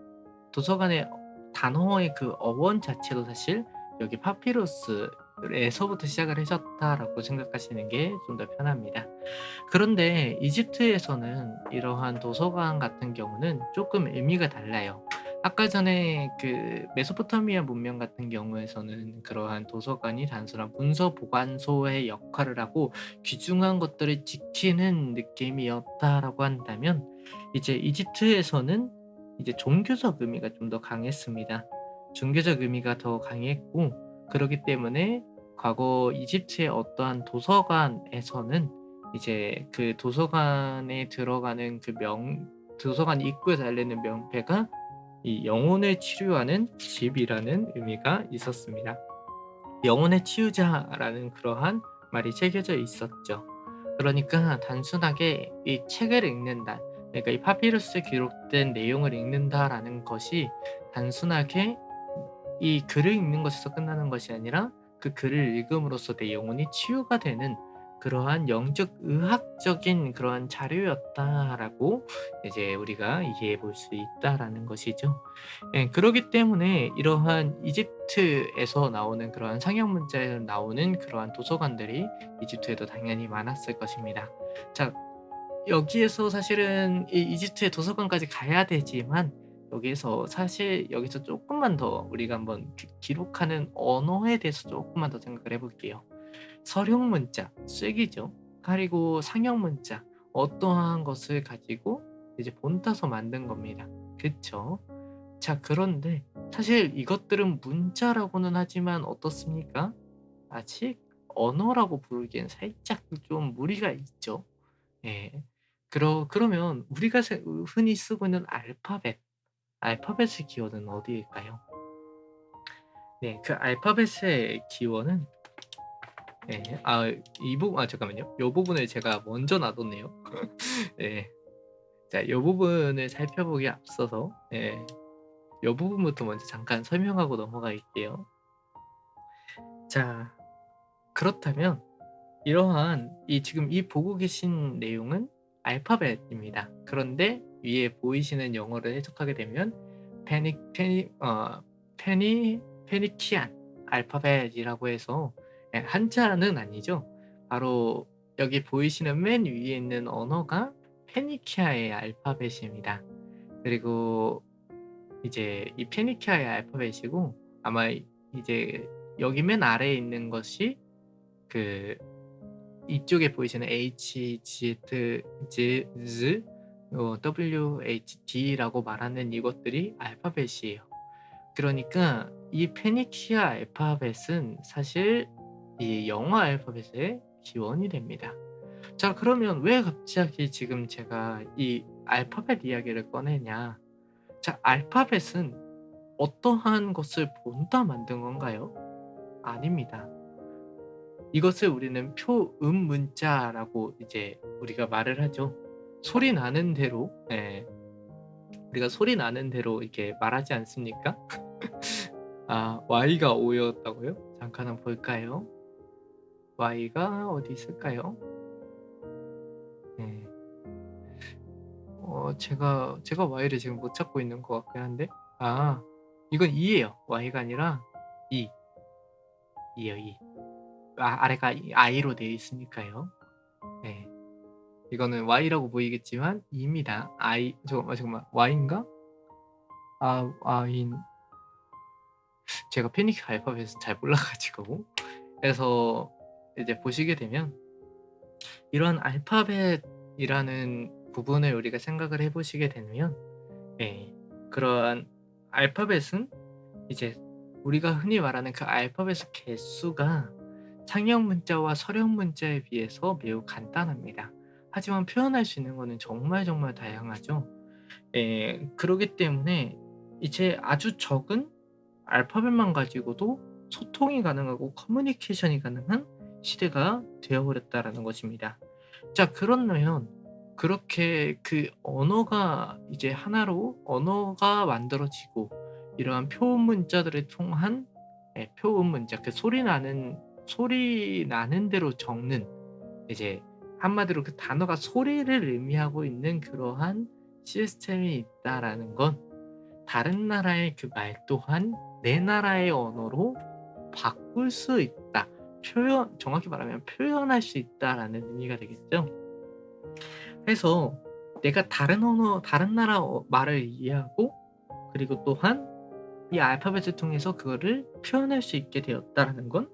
도서관의 단어의 그 어원 자체도 사실 여기 파피루스에서부터 시작을 해졌다라고 생각하시는 게 좀 더 편합니다. 그런데 이집트에서는 이러한 도서관 같은 경우는 조금 의미가 달라요. 아까 전에 그 메소포타미아 문명 같은 경우에서는 그러한 도서관이 단순한 문서 보관소의 역할을 하고 귀중한 것들을 지키는 느낌이었다라고 한다면, 이제 이집트에서는 이제 종교적 의미가 좀 더 강했습니다. 종교적 의미가 더 강했고, 그러기 때문에 과거 이집트의 어떠한 도서관에서는 이제 그 도서관에 들어가는 그 도서관 입구에 달리는 명패가 이 영혼을 치료하는 집이라는 의미가 있었습니다. 영혼의 치유자라는 그러한 말이 새겨져 있었죠. 그러니까 단순하게 이 책을 읽는다, 그러니까 이 파피루스에 기록된 내용을 읽는다라는 것이 단순하게 이 글을 읽는 것에서 끝나는 것이 아니라 그 글을 읽음으로써 내 영혼이 치유가 되는 그러한 영적 의학적인 그러한 자료였다라고 이제 우리가 이해해 볼 수 있다라는 것이죠. 예, 그러기 때문에 이러한 이집트에서 나오는 그러한 상형 문자에서 나오는 그러한 도서관들이 이집트에도 당연히 많았을 것입니다. 자, 여기에서 사실은 이 이집트의 도서관까지 가야 되지만, 여기에서 사실 여기서 조금만 더 우리가 한번 기록하는 언어에 대해서 조금만 더 생각을 해 볼게요. 서령 문자, 쐐기죠. 그리고 상형 문자, 어떠한 것을 가지고 이제 본따서 만든 겁니다. 그쵸? 자, 그런데 사실 이것들은 문자라고는 하지만 어떻습니까? 아직 언어라고 부르기엔 살짝 좀 무리가 있죠. 예. 그러면 우리가 흔히 쓰고 있는 알파벳의 기원은 어디일까요? 네. 그 알파벳의 기원은, 예. 잠깐만요. 요 부분을 제가 먼저 놔뒀네요. 예. 자, 요 부분을 살펴보기에 앞서서, 예, 요 부분부터 먼저 잠깐 설명하고 넘어갈게요. 자, 그렇다면 이러한 지금 보고 계신 내용은 알파벳입니다. 그런데 위에 보이시는 영어를 해석하게 되면 페니 페니 어 페니키안 알파벳이라고 해서, 예, 한자는 아니죠. 바로 여기 보이시는 맨 위에 있는 언어가 페니키아의 알파벳입니다. 그리고 이제 이 페니키아의 알파벳이고, 아마 이제 여기 맨 아래에 있는 것이 그 이쪽에 보이시는 HZ, WHD라고 말하는 이것들이 알파벳이에요. 그러니까 이 페니키아 알파벳은 사실 이 영어 알파벳의 기원이 됩니다. 자, 그러면 왜 갑자기 지금 제가 이 알파벳 이야기를 꺼내냐? 자, 알파벳은 어떠한 것을 본따 만든 건가요? 아닙니다. 이것을 우리는 표음 문자라고 이제 우리가 말을 하죠. 소리 나는 대로, 예, 우리가 소리 나는 대로 이렇게 말하지 않습니까? Y가 5 였다고요? 잠깐 한번 볼까요? Y가 어디 있을까요? 네. 제가 Y를 지금 못 찾고 있는 것 같긴 한데, 이건 2 예요. Y가 아니라 2, 2예요, 2. 아래가 I로 되어 있으니까요. 네. 이거는 Y라고 보이겠지만 E입니다. 잠깐만, Y인가? 인 제가 패닉 알파벳을 잘 몰라 가지고. 그래서 이제 보시게 되면 이런 알파벳이라는 부분을 우리가 생각을 해 보시게 되면, 예, 그러한 알파벳은 이제 우리가 흔히 말하는 그 알파벳의 개수가 창형 문자와 서령 문자에 비해서 매우 간단합니다. 하지만 표현할 수 있는 거는 정말 정말 다양하죠. 예. 그러기 때문에 이제 아주 적은 알파벳만 가지고도 소통이 가능하고 커뮤니케이션이 가능한 시대가 되어 버렸다라는 것입니다. 자, 그렇다면 그렇게 그 언어가 이제 하나로 언어가 만들어지고, 이러한 표음 문자들을 통한, 예, 표음 문자, 그 소리 나는 대로 적는, 이제 한마디로 그 단어가 소리를 의미하고 있는 그러한 시스템이 있다라는 건 다른 나라의 그 말 또한 내 나라의 언어로 바꿀 수 있다. 정확히 말하면 표현할 수 있다라는 의미가 되겠죠. 그래서 내가 다른 나라 말을 이해하고 그리고 또한 이 알파벳을 통해서 그거를 표현할 수 있게 되었다라는 건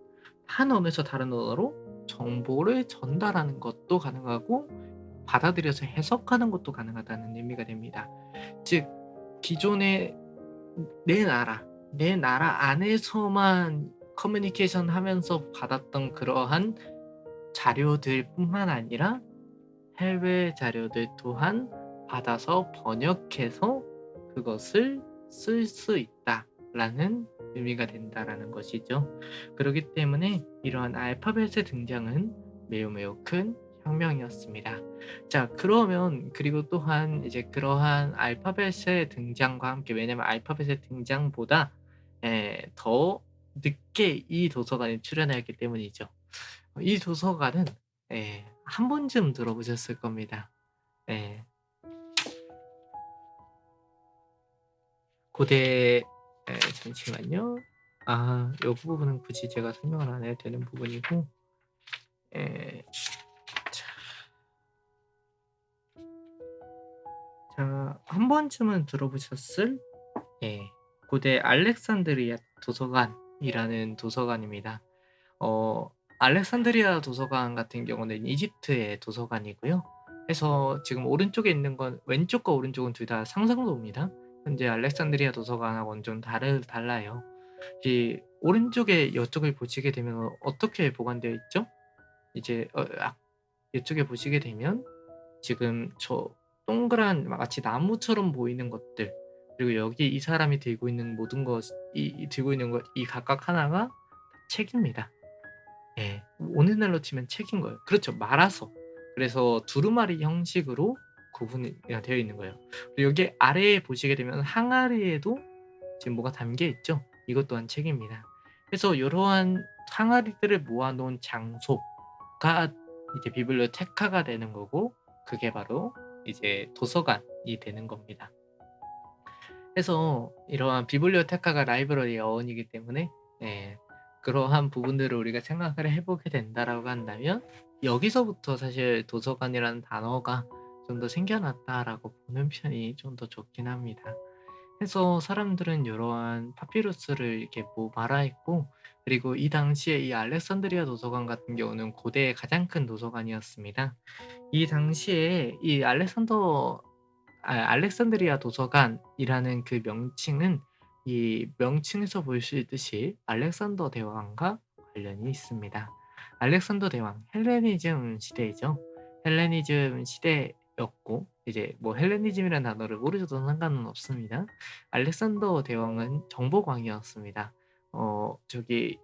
한 언어에서 다른 언어로 정보를 전달하는 것도 가능하고 받아들여서 해석하는 것도 가능하다는 의미가 됩니다. 즉 기존의 내 나라 안에서만 커뮤니케이션 하면서 받았던 그러한 자료들뿐만 아니라 해외 자료들 또한 받아서 번역해서 그것을 쓸 수 있다라는 의미가 된다라는 것이죠. 그렇기 때문에 이러한 알파벳의 등장은 매우 큰 혁명이었습니다. 자, 그러면 그리고 또한 이제 그러한 알파벳의 등장과 함께 왜냐면 알파벳의 등장보다 더 늦게 이 도서관에 출연하였기 때문이죠. 이 도서관은 한 번쯤 들어보셨을 겁니다. 예. 고대 잠시만요. 요 부분은 굳이 제가 설명을 안 해도 되는 부분이고 예. 자, 한 번쯤은 들어보셨을 예. 고대 알렉산드리아 도서관이라는 도서관입니다. 어 알렉산드리아 도서관 같은 경우는 이집트의 도서관이고요. 해서 지금 오른쪽에 있는 건 왼쪽과 오른쪽은 둘 다 상상도입니다. 현재 알렉산드리아 도서관하고는 좀 달라요. 이 오른쪽에 이쪽을 보시게 되면 어떻게 보관되어 있죠? 이제 이쪽에 보시게 되면 지금 저 동그란 마치 나무처럼 보이는 것들 그리고 여기 이 사람이 들고 있는 모든 것 이 들고 있는 것 이 각각 하나가 책입니다. 예. 오늘날로 치면 책인 거예요. 그렇죠. 말아서. 그래서 두루마리 형식으로 구분이 되어 있는 거예요. 그리고 여기 아래에 보시게 되면 항아리에도 지금 뭐가 담겨 있죠. 이것 또한 책입니다. 그래서 요러한 항아리들을 모아 놓은 장소가 이제 비블리오테카가 되는 거고 그게 바로 이제 도서관이 되는 겁니다. 그래서 이러한 비블리오테카가 라이브러리의 어원이기 때문에 예 그러한 부분들을 우리가 생각을 해 보게 된다라고 한다면 여기서부터 사실 '도서관이라는 단어가 좀 더 생겨났다.'라고 보는 편이 좀 더 좋긴 합니다. 그래서 사람들은 요러한 파피루스를 이렇게 말아했고 그리고 이 당시에 이 알렉산드리아 도서관 같은 경우는 고대의 가장 큰 도서관이었습니다. 이 당시에 이 알렉산드리아 도서관이라는 그 명칭은 이 명칭에서 볼 수 있듯이 알렉산더 대왕과 관련이 있습니다. 알렉산더 대왕, 헬레니즘 시대이죠. 헬레니즘 시대였고 이제 뭐 헬레니즘이라는 단어를 모르셔도 상관은 없습니다. 알렉산더 대왕은 정복왕이었습니다. 저기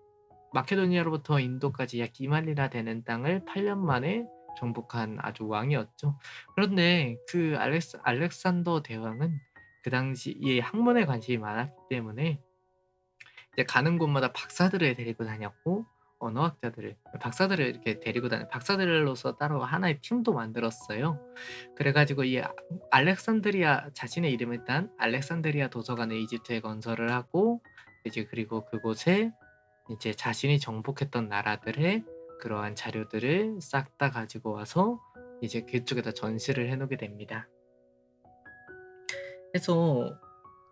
마케도니아로부터 인도까지 약 2만리나 되는 땅을 8년 만에 정복한 아주 왕이었죠. 그런데 그 알렉산더 대왕은 그 당시 이 학문에 관심이 많았기 때문에 이제 가는 곳마다 박사들을 데리고 다녔고 언어학자들을 박사들을 이렇게 데리고 박사들로서 따로 하나의 팀도 만들었어요. 그래 가지고 이 알렉산드리아 자신의 이름을 딴 알렉산드리아 도서관을 이집트에 건설을 하고 이제 그리고 그곳에 이제 자신이 정복했던 나라들의 그러한 자료들을 싹 다 가지고 와서 이제 그쪽에다 전시를 해 놓게 됩니다. 그래서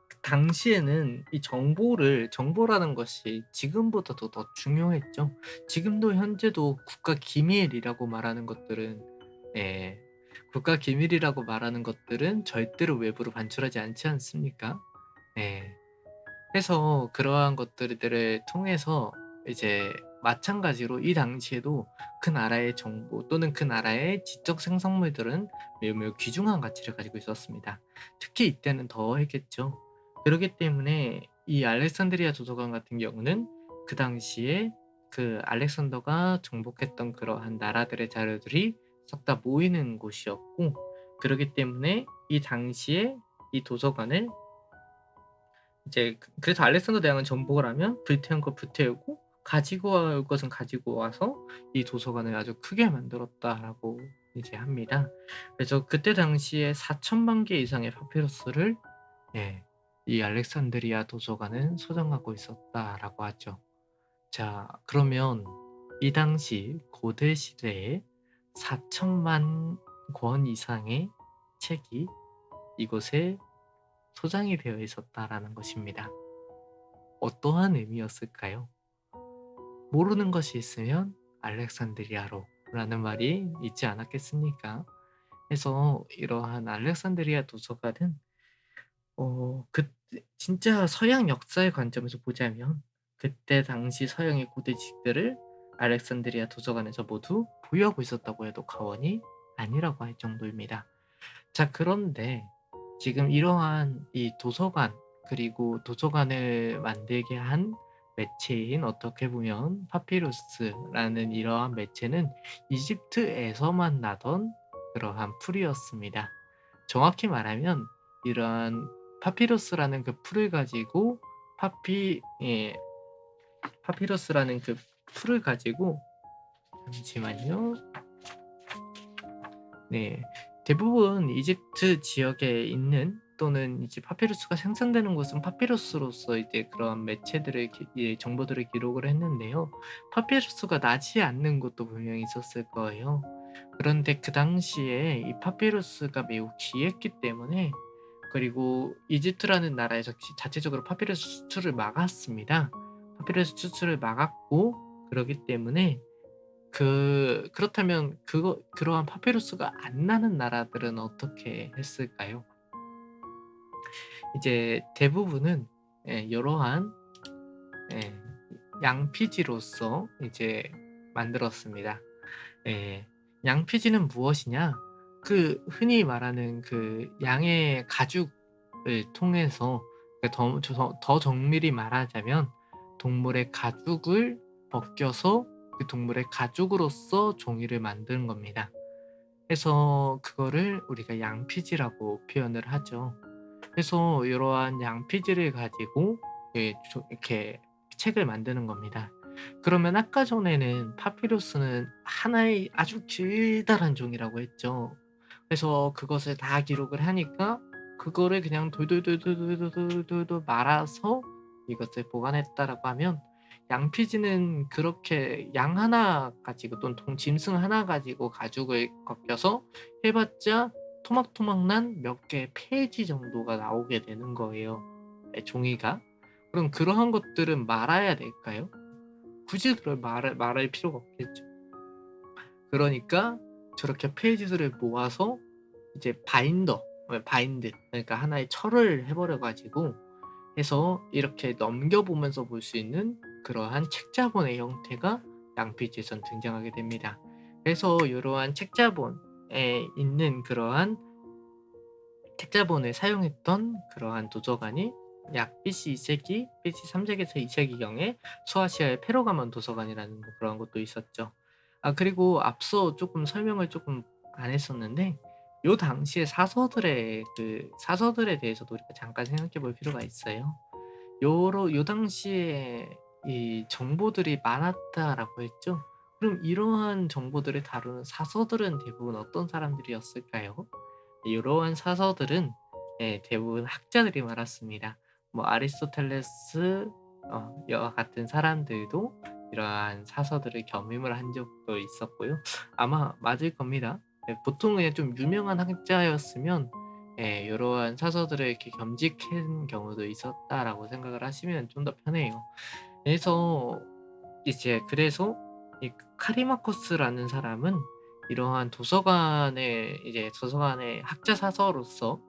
그 당시에는 이 정보라는 것이 지금보다도 더 중요했죠. 지금도 현재도 국가 기밀이라고 말하는 것들은 예 국가 기밀이라고 말하는 것들은 절대로 외부로 반출하지 않지 않습니까? 예. 해서 그러한 것들을 통해서 이제 마찬가지로 이 당시에도 그 나라의 정보 또는 그 나라의 지적 생성물들은 매우 귀중한 가치를 가지고 있었습니다. 특히 이때는 더 했겠죠. 그러기 때문에 이 알렉산드리아 도서관 같은 경우는 그 당시에 그 알렉산더가 정복했던 그러한 나라들의 자료들이 싹 다 모이는 곳이었고 그러기 때문에 이 당시에 이 도서관을 이제 그래서 알렉산더 대왕은 정복을 하면 불태운 걸 불태우고 가지고 올 것은 가지고 와서 이 도서관을 아주 크게 만들었다라고 이제 합니다. 그래서 그때 당시에 4천만 개 이상의 파피루스를 예 이 알렉산드리아 도서관은 소장하고 있었다라고 하죠. 자, 그러면 이 당시 고대 시대에 4천만 권 이상의 책이 이곳에 소장이 되어 있었다라는 것입니다. 어떠한 의미였을까요? 모르는 것이 있으면 알렉산드리아로 라는 말이 있지 않았겠습니까? 그래서 이러한 알렉산드리아 도서관은 진짜 서양 역사의 관점에서 보자면 그때 당시 서양의 고대 지식들을 알렉산드리아 도서관에서 모두 보유하고 있었다고 해도 과언이 아니라고 할 정도입니다. 자, 그런데 지금 이러한 이 도서관, 그리고 도서관을 만들게 한 매체인, 어떻게 보면 파피루스라는 이러한 매체는 이집트에서만 나던 그러한 풀이었습니다. 정확히 말하면 이러한 파피루스라는 그 풀을 가지고 파피루스라는 그 풀을 가지고 잠시만요. 네. 대부분 이집트 지역에 있는, 또는 이제 파피루스가 생산되는 곳은 파피루스로서 이제 그런 매체들을 정보들을 기록을 했는데요. 파피루스가 나지 않는 곳도 분명히 있었을 거예요. 그런데 그 당시에 이 파피루스가 매우 귀했기 때문에, 그리고 이집트라는 나라에서 자체적으로 파피루스 수출을 막았습니다. 파피루스 수출을 막았고, 그러기 때문에 그렇다면 그러한 파피루스가 안 나는 나라들은 어떻게 했을까요? 이제 대부분은 이러한 예 양피지로서 이제 만들었습니다. 예. 양피지는 무엇이냐? 그 흔히 말하는 그 양의 가죽을 통해서, 더 정밀히 말하자면 동물의 가죽을 벗겨서 그 동물의 가죽으로서 종이를 만드는 겁니다. 그래서 그거를 우리가 양피지라고 표현을 하죠. 그래서 이러한 양피지를 가지고 이렇게 책을 만드는 겁니다. 그러면 아까 전에는 파피루스는 하나의 아주 길다란 종이라고 했죠. 그래서 그것을 다 기록을 하니까 그거를 그냥 돌돌돌돌돌돌돌돌 말아서 이것을 보관했다라고 하면, 양피지는 그렇게 양 하나 가지고 또는 짐승 하나 가지고 가죽을 벗겨서 해 봤자 토막토막난 몇 개의 페이지 정도가 나오게 되는 거예요, 종이가. 그럼 그러한 것들은 말아야 될까요? 굳이 그걸 말할 필요가 없겠죠. 그러니까 저렇게 페이지들을 모아서 이제 바인드, 그러니까 하나의 철을 해 버려 가지고 해서 이렇게 넘겨보면서 볼 수 있는 그러한 책자본의 형태가 양피지에선 등장하게 됩니다. 그래서 이러한 책자본에 있는 그러한 책자본을 사용했던 그러한 도서관이 약 BC 2세기, BC 3세기에서 2세기경에 소아시아의 페르가몬 도서관이라는 그런 것도 있었죠. 그리고 앞서 조금 설명을 조금 안 했었는데, 요 당시의 사서들에 대해서도 우리가 잠깐 생각해 볼 필요가 있어요. 요 당시에 이 정보들이 많았다라고 했죠. 그럼 이러한 정보들을 다루는 사서들은 대부분 어떤 사람들이었을까요? 이러한 사서들은 대부분 학자들이 많았습니다. 뭐 아리스토텔레스 와 같은 사람들도 이러한 사서들을 겸임을 한 적도 있었고요. 아마 맞을 겁니다. 보통 그냥 좀 유명한 학자였으면 요러한 사서들을 이렇게 겸직한 경우도 있었다라고 생각을 하시면 좀 더 편해요. 그래서 그래서 이 카리마코스라는 사람은 이러한 도서관의 학자 사서로서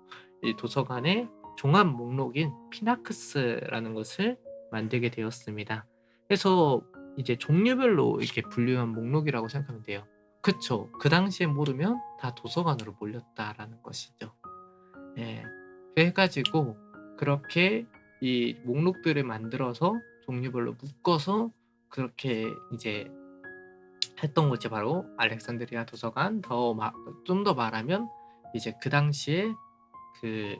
이 도서관의 종합 목록인 피나크스라는 것을 만들게 되었습니다. 그래서 이제 종류별로 이렇게 분류한 목록이라고 생각하면 돼요. 그쵸. 그 당시에 모르면 다 도서관으로 몰렸다라는 것이죠. 예. 그래 가지고 그렇게 이 목록들을 만들어서 종류별로 묶어서 그렇게 이제 했던 곳이 바로 알렉산드리아 도서관, 좀 더 말하면 이제 그 당시에 그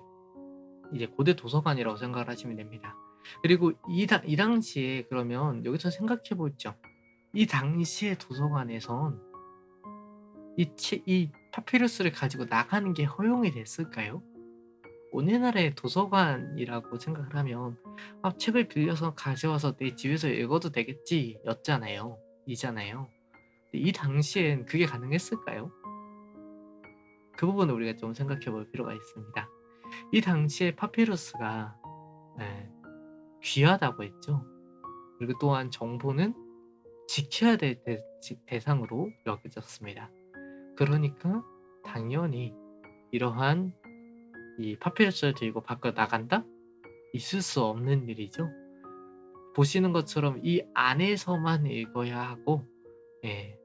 이제 고대 도서관이라고 생각을 하시면 됩니다. 그리고 이 당시에, 그러면 여기서 생각해 보죠. 이 당시의 도서관에선 이 파피루스를 가지고 나가는 게 허용이 됐을까요? 어느 나라의 도서관이라고 생각을 하면 '아 책을 빌려서 가져와서 내 집에서 읽어도 되겠지.'였잖아요. 이잖아요. 근데 이 당시엔 그게 가능했을까요? 그 부분을 우리가 좀 생각해 볼 필요가 있습니다. 이 당시에 파피루스가 예 귀하다고 했죠. 그리고 또한 정보는 지켜야 될 대상으로 여겨졌습니다. 그러니까 당연히 이러한 이 파피루스를 들고 밖으로 나간다? 있을 수 없는 일이죠. 보시는 것처럼 이 안에서만 읽어야 하고 예.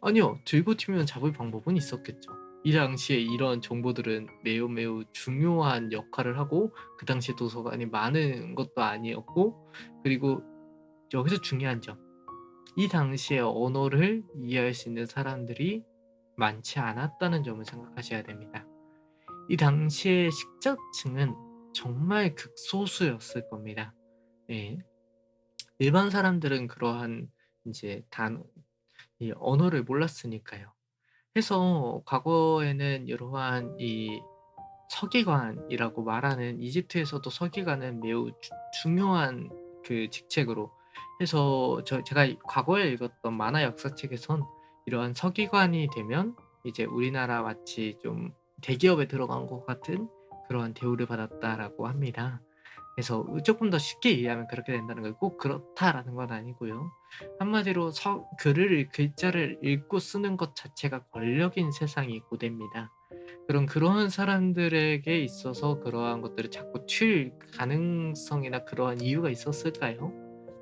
아니요. 들고 튀면 잡을 방법은 있었겠죠. 이 당시에 이런 정보들은 매우 매우 중요한 역할을 하고 그 당시에 도서관이 많은 것도 아니었고 그리고 여기서 중요한 점 이 당시에 언어를 이해할 수 있는 사람들이 많지 않았다는 점을 생각하셔야 됩니다. 이 당시의 식자층은 정말 극소수였을 겁니다. 예. 일반 사람들은 그러한 인제 단 이 언어를 몰랐으니까요. 해서 과거에는 이러한 이 서기관이라고 말하는 이집트에서도 서기관은 매우 중요한 그 직책으로 해서 제가 과거에 읽었던 만화 역사책에선 이러한 서기관이 되면 이제 우리나라 마치 좀 대기업에 들어간 것 같은 그러한 대우를 받았다라고 합니다. 그래서 조금 더 쉽게 이해하면 그렇게 된다는 거예요. 꼭 그렇다라는 건 아니고요. 한마디로 글자를 읽고 쓰는 것 자체가 권력인 세상이 고됩니다. 그런 사람들에게 있어서 그러한 것들을 자꾸 튈 가능성이나 그러한 이유가 있었을까요?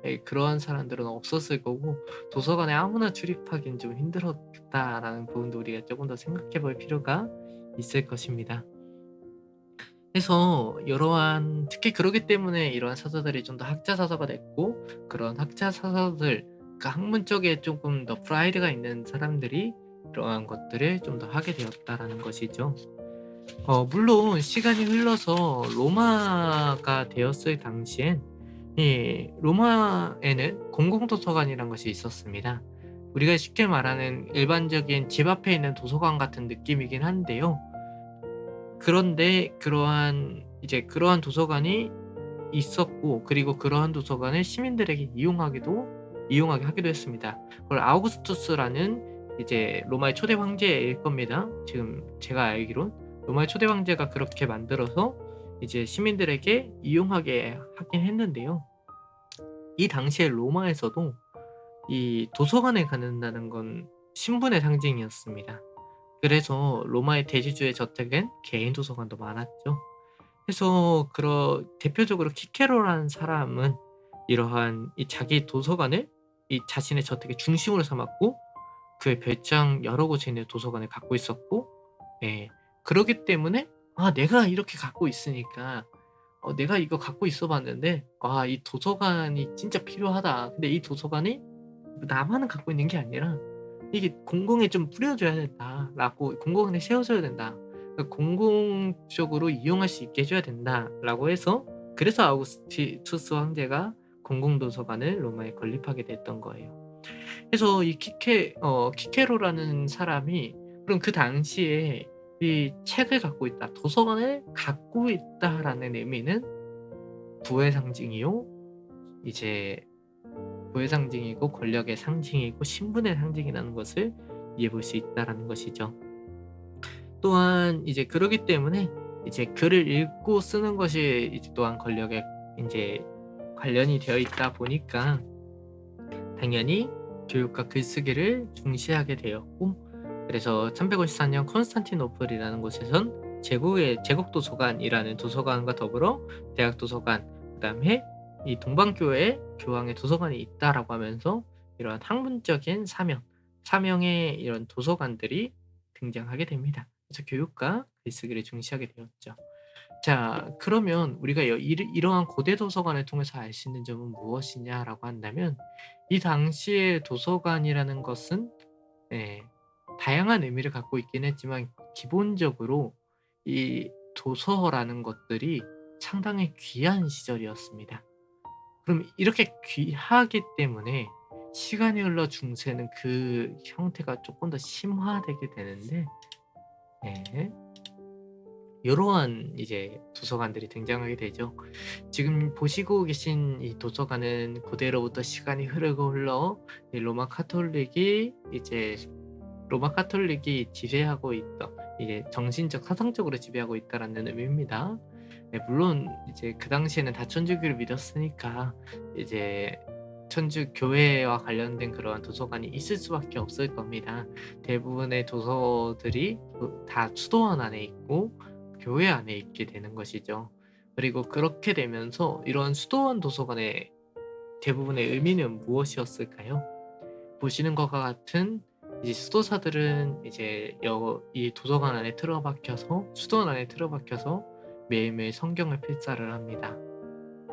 예 그러한 사람들은 없었을 거고 '도서관에 아무나 출입하기는 좀 힘들었겠다.'라는 부분도 우리가 조금 더 생각해 볼 필요가 있을 것입니다. 해서 이러한 특히 그러기 때문에 이러한 사서들이 좀 더 학자 사서가 됐고 그런 학자 사서들 그 학문 쪽에 조금 더 프라이드가 있는 사람들이 이러한 것들을 좀 더 하게 되었다라는 것이죠. 물론 시간이 흘러서 로마가 되었을 당시엔 이 로마에는 공공도서관이란 것이 있었습니다. 우리가 쉽게 말하는 일반적인 집 앞에 있는 도서관 같은 느낌이긴 한데요. 그런데 그러한 도서관이 있었고 그리고 그러한 도서관을 시민들에게 이용하게 하기도 했습니다. 그걸 아우구스투스라는 이제 로마의 초대 황제일 겁니다. 지금 제가 알기론 로마의 초대 황제가 그렇게 만들어서 이제 시민들에게 이용하게 하긴 했는데요. 이 당시에 로마에서도 이 도서관에 가는다는 건 신분의 상징이었습니다. 그래서 로마의 대지주의 저택엔 개인 도서관도 많았죠. 그래서 대표적으로 키케로라는 사람은 이러한 이 자기 도서관을 이 자신의 저택의 중심으로 삼았고 그의 별장 여러 곳에 있는 도서관을 갖고 있었고 예 그러기 때문에 '아 내가 이렇게 갖고 있으니까 내가 이거 갖고 있어 봤는데 이 도서관이 진짜 필요하다. 근데 이 도서관이 나만은 갖고 있는 게 아니라 이게 공공에 좀 뿌려 줘야 된다.'라고 '공공원에 세워 줘야 된다. 공공적으로 이용할 수 있게 해 줘야 된다.'라고 해서 그래서 아우구스투스 황제가 공공도서관을 로마에 건립하게 됐던 거예요. 그래서 이 키케로라는 사람이 그럼 그 당시에 이 책을 갖고 있다, 도서관을 갖고 있다라는 의미는 부의 상징이요. 이제 부의 상징이고 권력의 상징이고 신분의 상징이라는 것을 이해해 볼 수 있다라는 것이죠. 또한 이제 그러기 때문에 이제 글을 읽고 쓰는 것이 이제 또한 권력에 인제 관련이 되어 있다 보니까 당연히 교육과 글쓰기를 중시하게 되었고 그래서 354년 콘스탄티노플이라는 곳에선 제국 도서관이라는 도서관과 더불어 대학 도서관 그다음에 이 동방교회 교황의 도서관이 있다라고 하면서 이러한 학문적인 사명의 이런 도서관들이 등장하게 됩니다. 그래서 교육과 글쓰기를 중시하게 되었죠. 자 그러면 우리가 이러한 고대 도서관을 통해서 알 수 있는 점은 무엇이냐라고 한다면 이 당시의 도서관이라는 것은 예 다양한 의미를 갖고 있긴 했지만 기본적으로 이 도서라는 것들이 상당히 귀한 시절이었습니다. 그럼 이렇게 귀하기 때문에 시간이 흘러 중세는 그 형태가 조금 더 심화되게 되는데, 예. 요러한 이제 도서관들이 등장하게 되죠. 지금 보시고 계신 이 도서관은 고대로부터 시간이 흐르고 흘러 이 로마 카톨릭이 지배하고 있다. 이게 정신적, 사상적으로 지배하고 있다라는 의미입니다. 네, 물론 이제 그 당시에는 다 천주교를 믿었으니까 이제 천주 교회와 관련된 그러한 도서관이 있을 수밖에 없을 겁니다. 대부분의 도서들이 다 수도원 안에 있고 교회 안에 있게 되는 것이죠. 그리고 그렇게 되면서 이런 수도원 도서관의 대부분의 의미는 무엇이었을까요? 보시는 것과 같은 이제 수도사들은 이제 이 도서관 안에 틀어박혀서, 수도원 안에 틀어박혀서 매일매일 성경을 필사를 합니다.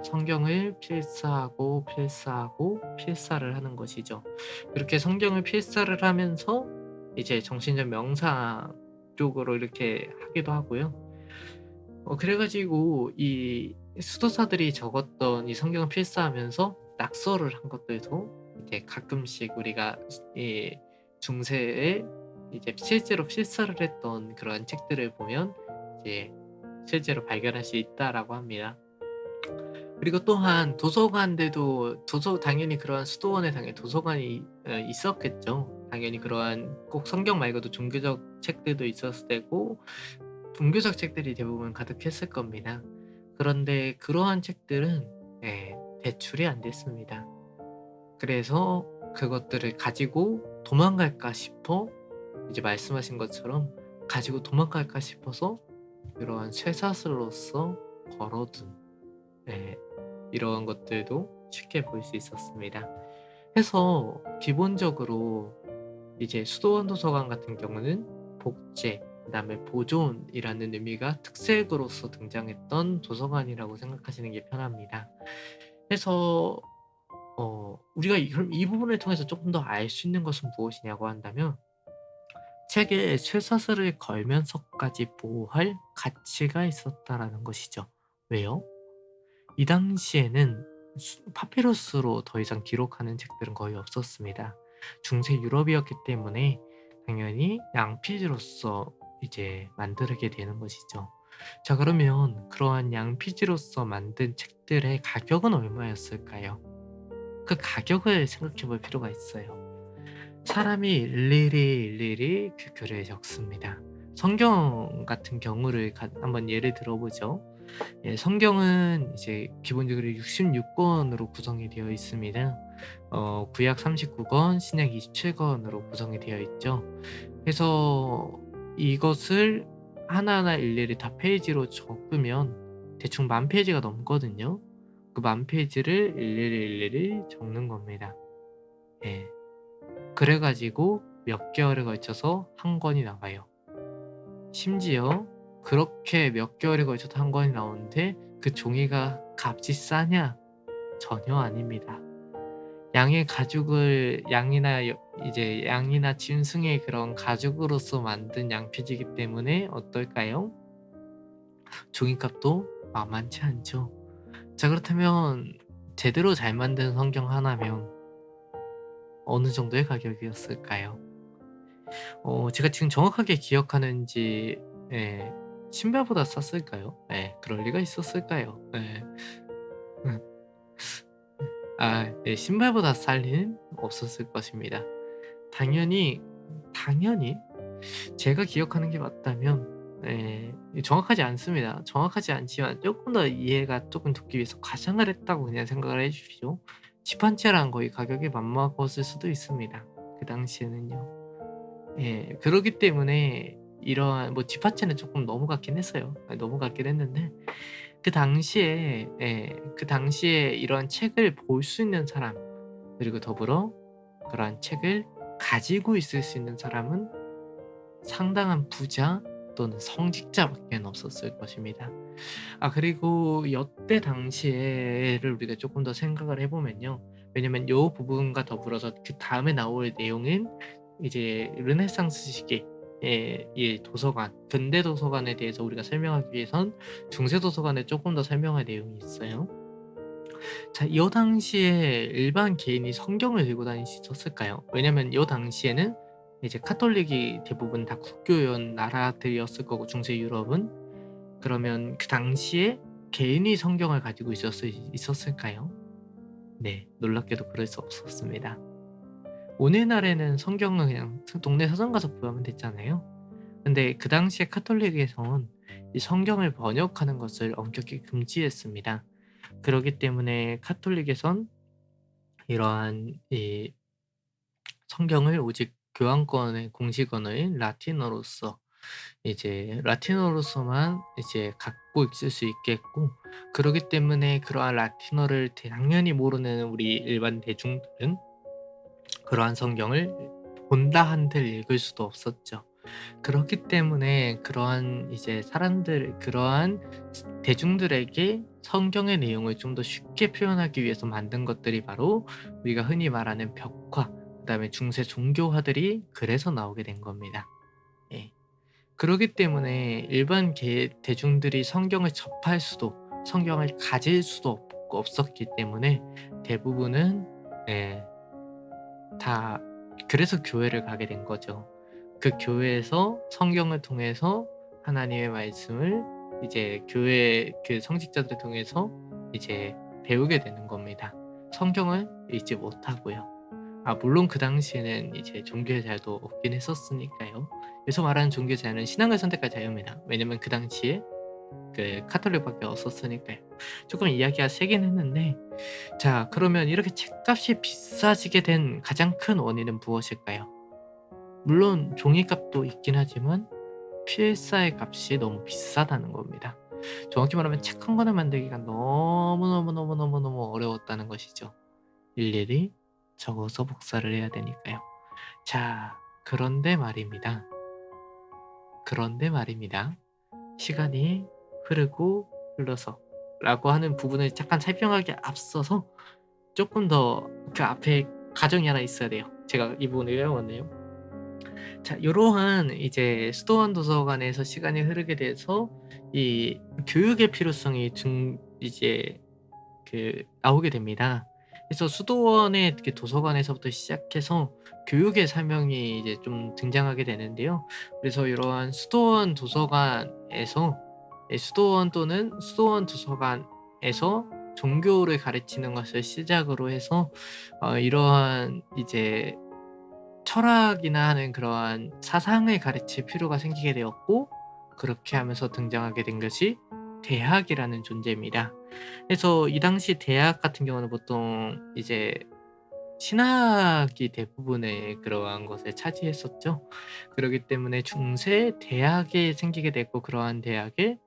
성경을 필사하고 필사하고 필사를 하는 것이죠. 그렇게 성경을 필사를 하면서 이제 정신적 명상 쪽으로 이렇게 하기도 하고요. 그래 가지고 이 수도사들이 적었던 이 성경을 필사하면서 낙서를 한 것들도 이제 가끔씩 우리가 이 중세에 이제 실제로 필사를 했던 그런 책들을 보면 이제 실제로 발견할 수 있다라고 합니다. 그리고 또한 도서관들도 당연히 그러한 수도원에 당연히 도서관이 있었겠죠. 당연히 그러한 꼭 성경 말고도 종교적 책들도 있었을 테고 종교적 책들이 대부분 가득했을 겁니다. 그런데 그러한 책들은 대출이 안 됐습니다. 그래서 그것들을 가지고 도망갈까 싶어, 이제 말씀하신 것처럼 가지고 도망갈까 싶어서 이러한 쇠사슬로서 걸어둔, 예, 이러한 것들도 쉽게 볼 수 있었습니다. 해서 기본적으로 이제 수도원 도서관 같은 경우는 복제, 그다음에 보존이라는 의미가 특색으로서 등장했던 도서관이라고 생각하시는 게 편합니다. 해서 우리가 그럼 이 부분을 통해서 조금 더 알 수 있는 것은 무엇이냐고 한다면, 책에 쇠사슬을 걸면서까지 보호할 가치가 있었다라는 것이죠. 왜요? 이 당시에는 파피루스로 더 이상 기록하는 책들은 거의 없었습니다. 중세 유럽이었기 때문에 당연히 양피지로서 이제 만들게 되는 것이죠. 자, 그러면 그러한 양피지로서 만든 책들의 가격은 얼마였을까요? 그 가격을 생각해 볼 필요가 있어요. 사람이 일일이 그 글을 적습니다. 성경 같은 경우를 한번 예를 들어보죠. 예, 성경은 이제 기본적으로 66권으로 구성이 되어 있습니다. 구약 39권, 신약 27권으로 구성이 되어 있죠. 그래서 이것을 하나하나 일일이 다 페이지로 적으면 대충 10,000페이지가 넘거든요. 그 10,000페이지를 일일이 적는 겁니다. 예. 그래 가지고 몇 개월에 걸쳐서 한 권이 나와요. 심지어 그렇게 몇 개월에 걸쳐서 한 권이 나오는데 그 종이가 값이 싸냐? 전혀 아닙니다. 양의 가죽을 이제 양이나 짐승의 그런 가죽으로서 만든 양피지이기 때문에 어떨까요? 종이값도 만만치 않죠. 자, 그렇다면 제대로 잘 만든 성경 하나면 어느 정도의 가격이었을까요? 제가 지금 정확하게 기억하는지, 예, 신발보다 쌌을까요? 예, 그럴 리가 있었을까요? 예. 음. 네, 신발보다 쌀 리는 없었을 것입니다. 당연히, 당연히 제가 기억하는 게 맞다면, 정확하지 않습니다. 정확하지 않지만 조금 더 이해가 조금 돕기 위해서 가상을 했다고 그냥 생각을 해 주십시오. 집 한 채랑 거의 가격이 맞먹었을 수도 있습니다, 그 당시에는요. 예. 그러기 때문에 이러한 뭐 집 한 채는 쪼끔 넘어갔긴 했어요. 넘어갔긴 했는데 그 당시에 이러한 책을 볼 수 있는 사람, 그리고 더불어 그러한 책을 가지고 있을 수 있는 사람은 상당한 부자 또는 성직자밖에는 없었을 것입니다. 그리고 여때 당시에를 우리가 쪼끔 더 생각을 해 보면요. 왜냐면 요 부분과 더불어서 그다음에 나올 내용은 이제 르네상스 시기의 이 도서관, 근대 도서관에 대해서 우리가 설명하기 위해선 중세 도서관에 쪼끔 더 설명할 내용이 있어요. 자, 요 당시에 일반 개인이 성경을 들고 다닐 수 있었을까요? 왜냐면 요 당시에는 이제 카톨릭이 대부분 다 국교였던 나라들이었을 거고, 중세 유럽은. 그러면 그 당시에 개인이 성경을 가지고 있었을까요? 네, 놀랍게도 그럴 수 없었습니다. 오늘날에는 성경은 그냥 동네 서점 가서 구하면 됐잖아요. 근데 그 당시에 카톨릭에선 이 성경을 번역하는 것을 엄격히 금지했습니다. 그러기 때문에 카톨릭에선 이러한 이 성경을 오직 교황권의 공식 언어인 라틴어로서만 이제 갖고 있을 수 있게 했고, 그러기 때문에 그러한 라틴어를 당연히 모르는 우리 일반 대중들은 그러한 성경을 본다 한들 읽을 수도 없었죠. 그렇기 때문에 그러한 대중들에게 성경의 내용을 좀 더 쉽게 표현하기 위해서 만든 것들이 바로 우리가 흔히 말하는 벽화, 그다음에 중세 종교화들이 그래서 나오게 된 겁니다. 예. 그러기 때문에 일반 대중들이 성경을 가질 수도 없었기 때문에 대부분은, 예, 다 그래서 교회를 가게 된 거죠. 그 교회에서 성경을 통해서 하나님의 말씀을 이제 교회 그 성직자들을 통해서 이제 배우게 되는 겁니다. 성경을 읽지 못하고요. 물론 그 당시에는 이제 종교의 자유도 없긴 했었으니까요. 여기서 말하는 종교의 자유는 신앙을 선택할 자유입니다. 왜냐면 그 당시에 그 카톨릭밖에 없었으니까요. 조금 이야기가 세긴 했는데, 자, 그러면 이렇게 책값이 비싸지게 된 가장 큰 원인은 무엇일까요? 물론 종이값도 있긴 하지만 필사의 값이 너무 비싸다는 겁니다. 정확히 말하면 책 한 권을 만들기가 너무너무너무너무너무 어려웠다는 것이죠. 일일이 적어서 복사를 해야 되니까요. 자, 그런데 말입니다. 시간이 흐르고 흘러서 라고 하는 부분을 잠깐 설명하기 앞서서 조금 더 그 앞에 가정이 하나 있어야 돼요. 제가 이 부분을 외웠네요. 자, 요러한 이제 수도원 도서관에서 시간이 흐르게 돼서 이 교육의 필요성이 이제 나오게 됩니다. 그래서 수도원의 도서관에서부터 시작해서 교육의 사명이 이제 좀 등장하게 되는데요. 그래서 이러한 수도원 또는 수도원 도서관에서 종교를 가르치는 것을 시작으로 해서 이러한 이제 철학이나 하는 그러한 사상을 가르칠 필요가 생기게 되었고, 그렇게 하면서 등장하게 된 것이 대학이라는 존재입니다. 그래서 이 당시 대학 같은 경우는 보통 이제 신학이 대부분의 그러한 것을 차지했었죠. 그러기 때문에 중세 대학이 생기게 됐고, 그러한 대학에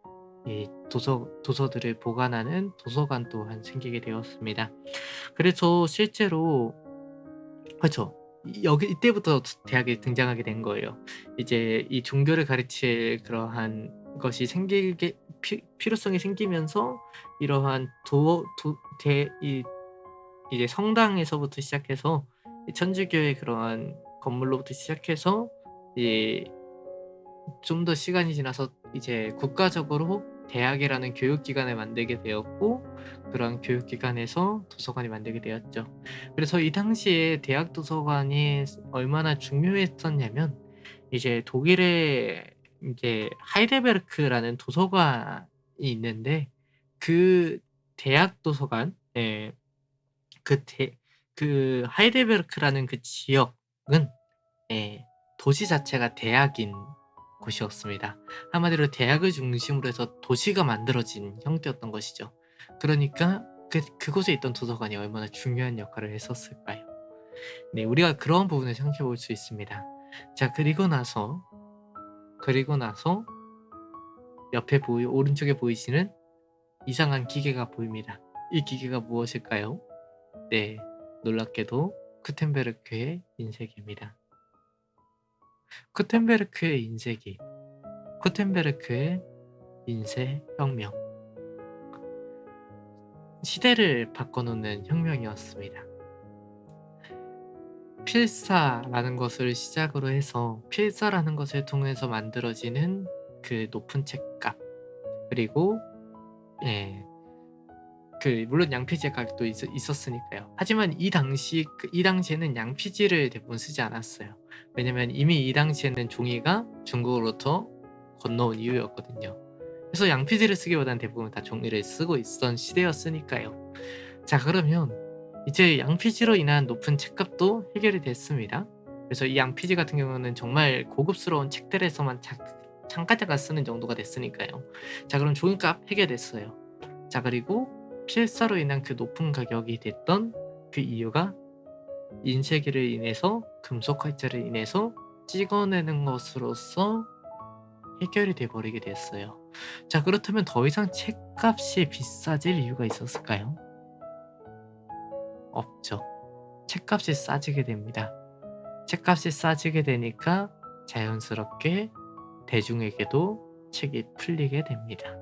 이 도서들을 보관하는 도서관 또한 생기게 되었습니다. 그래서 실제로, 그쵸, 이때부터 대학이 등장하게 된 거예요. 이제 이 종교를 가르칠 그러한 것이 필요성이 생기면서 이러한 이제 성당에서부터 시작해서 이 천주교의 그러한 건물로부터 시작해서 좀 더 시간이 지나서 이제 국가적으로 대학이라는 교육기관을 만들게 되었고, 그런 교육기관에서 도서관이 만들게 되었죠. 그래서 이 당시에 대학 도서관이 얼마나 중요했었냐면, 이제 독일에 이제 하이델베르크라는 도서관이 있는데, 그 대학 도서관, 예, 그 하이델베르크라는 그 지역은, 예, 도시 자체가 대학인 곳이었습니다. 한마디로 대학을 중심으로 해서 도시가 만들어진 형태였던 것이죠. 그러니까 그곳에 있던 도서관이 얼마나 중요한 역할을 했었을까요? 네, 우리가 그런 부분을 생각해 볼 수 있습니다. 자, 그리고 나서 옆에 오른쪽에 보이시는 이상한 기계가 보입니다. 이 기계가 무엇일까요? 네, 놀랍게도 구텐베르크의 인쇄기입니다. 구텐베르크의 인쇄기, 구텐베르크의 인쇄혁명, 시대를 바꿔놓는 혁명이었습니다. 필사라는 것을 시작으로 해서 필사라는 것을 통해서 만들어지는 그 높은 책값, 그리고, 예, 물론 양피지의 가격도 있었으니까요. 하지만 이 당시에는 양피지를 대부분 쓰지 않았어요. 왜냐면 이미 이 당시에는 종이가 중국으로부터 건너온 이유였거든요. 그래서 양피지를 쓰기보다는 대부분 다 종이를 쓰고 있던 시대였으니까요. 자, 그러면 이제 양피지로 인한 높은 책값도 해결이 됐습니다. 그래서 이 양피지 같은 경우는 정말 고급스러운 책들에서만 잠깐 쓰는 정도가 됐으니까요. 자, 그럼 종이값 해결됐어요. 자, 그리고 필사로 인한 그 높은 가격이 됐던 그 이유가 인쇄기를 인해서 금속 활자를 인해서 찍어내는 것으로써 해결이 돼 버리게 됐어요. 자, 그렇다면 더 이상 책값이 비싸질 이유가 있었을까요? 없죠. 책값이 싸지게 됩니다. 책값이 싸지게 되니까 자연스럽게 대중에게도 책이 풀리게 됩니다.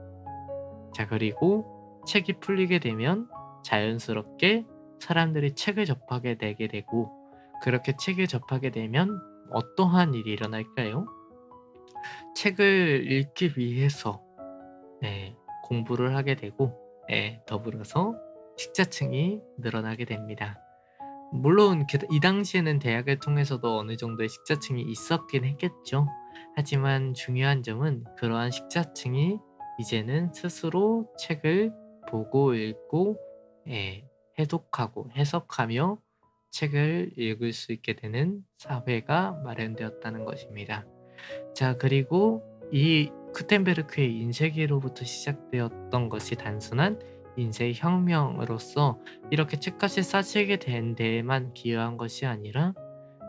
자, 그리고 책이 풀리게 되면 자연스럽게 사람들이 책을 접하게 되게 되고, 그렇게 책을 접하게 되면 어떠한 일이 일어날까요? 책을 읽기 위해서 공부를 하게 되고, 더불어서 식자층이 늘어나게 됩니다. 물론 이 당시에는 대학을 통해서도 어느 정도의 식자층이 있었긴 했겠죠. 하지만 중요한 점은 그러한 식자층이 이제는 스스로 책을 보고 읽고 해독하고 해석하며 책을 읽을 수 있게 되는 사회가 마련되었다는 것입니다. 자, 그리고 이 구텐베르크의 인쇄기로부터 시작되었던 것이 단순한 인쇄 혁명으로서 이렇게 책값이 싸지게 된 데에만 기여한 것이 아니라,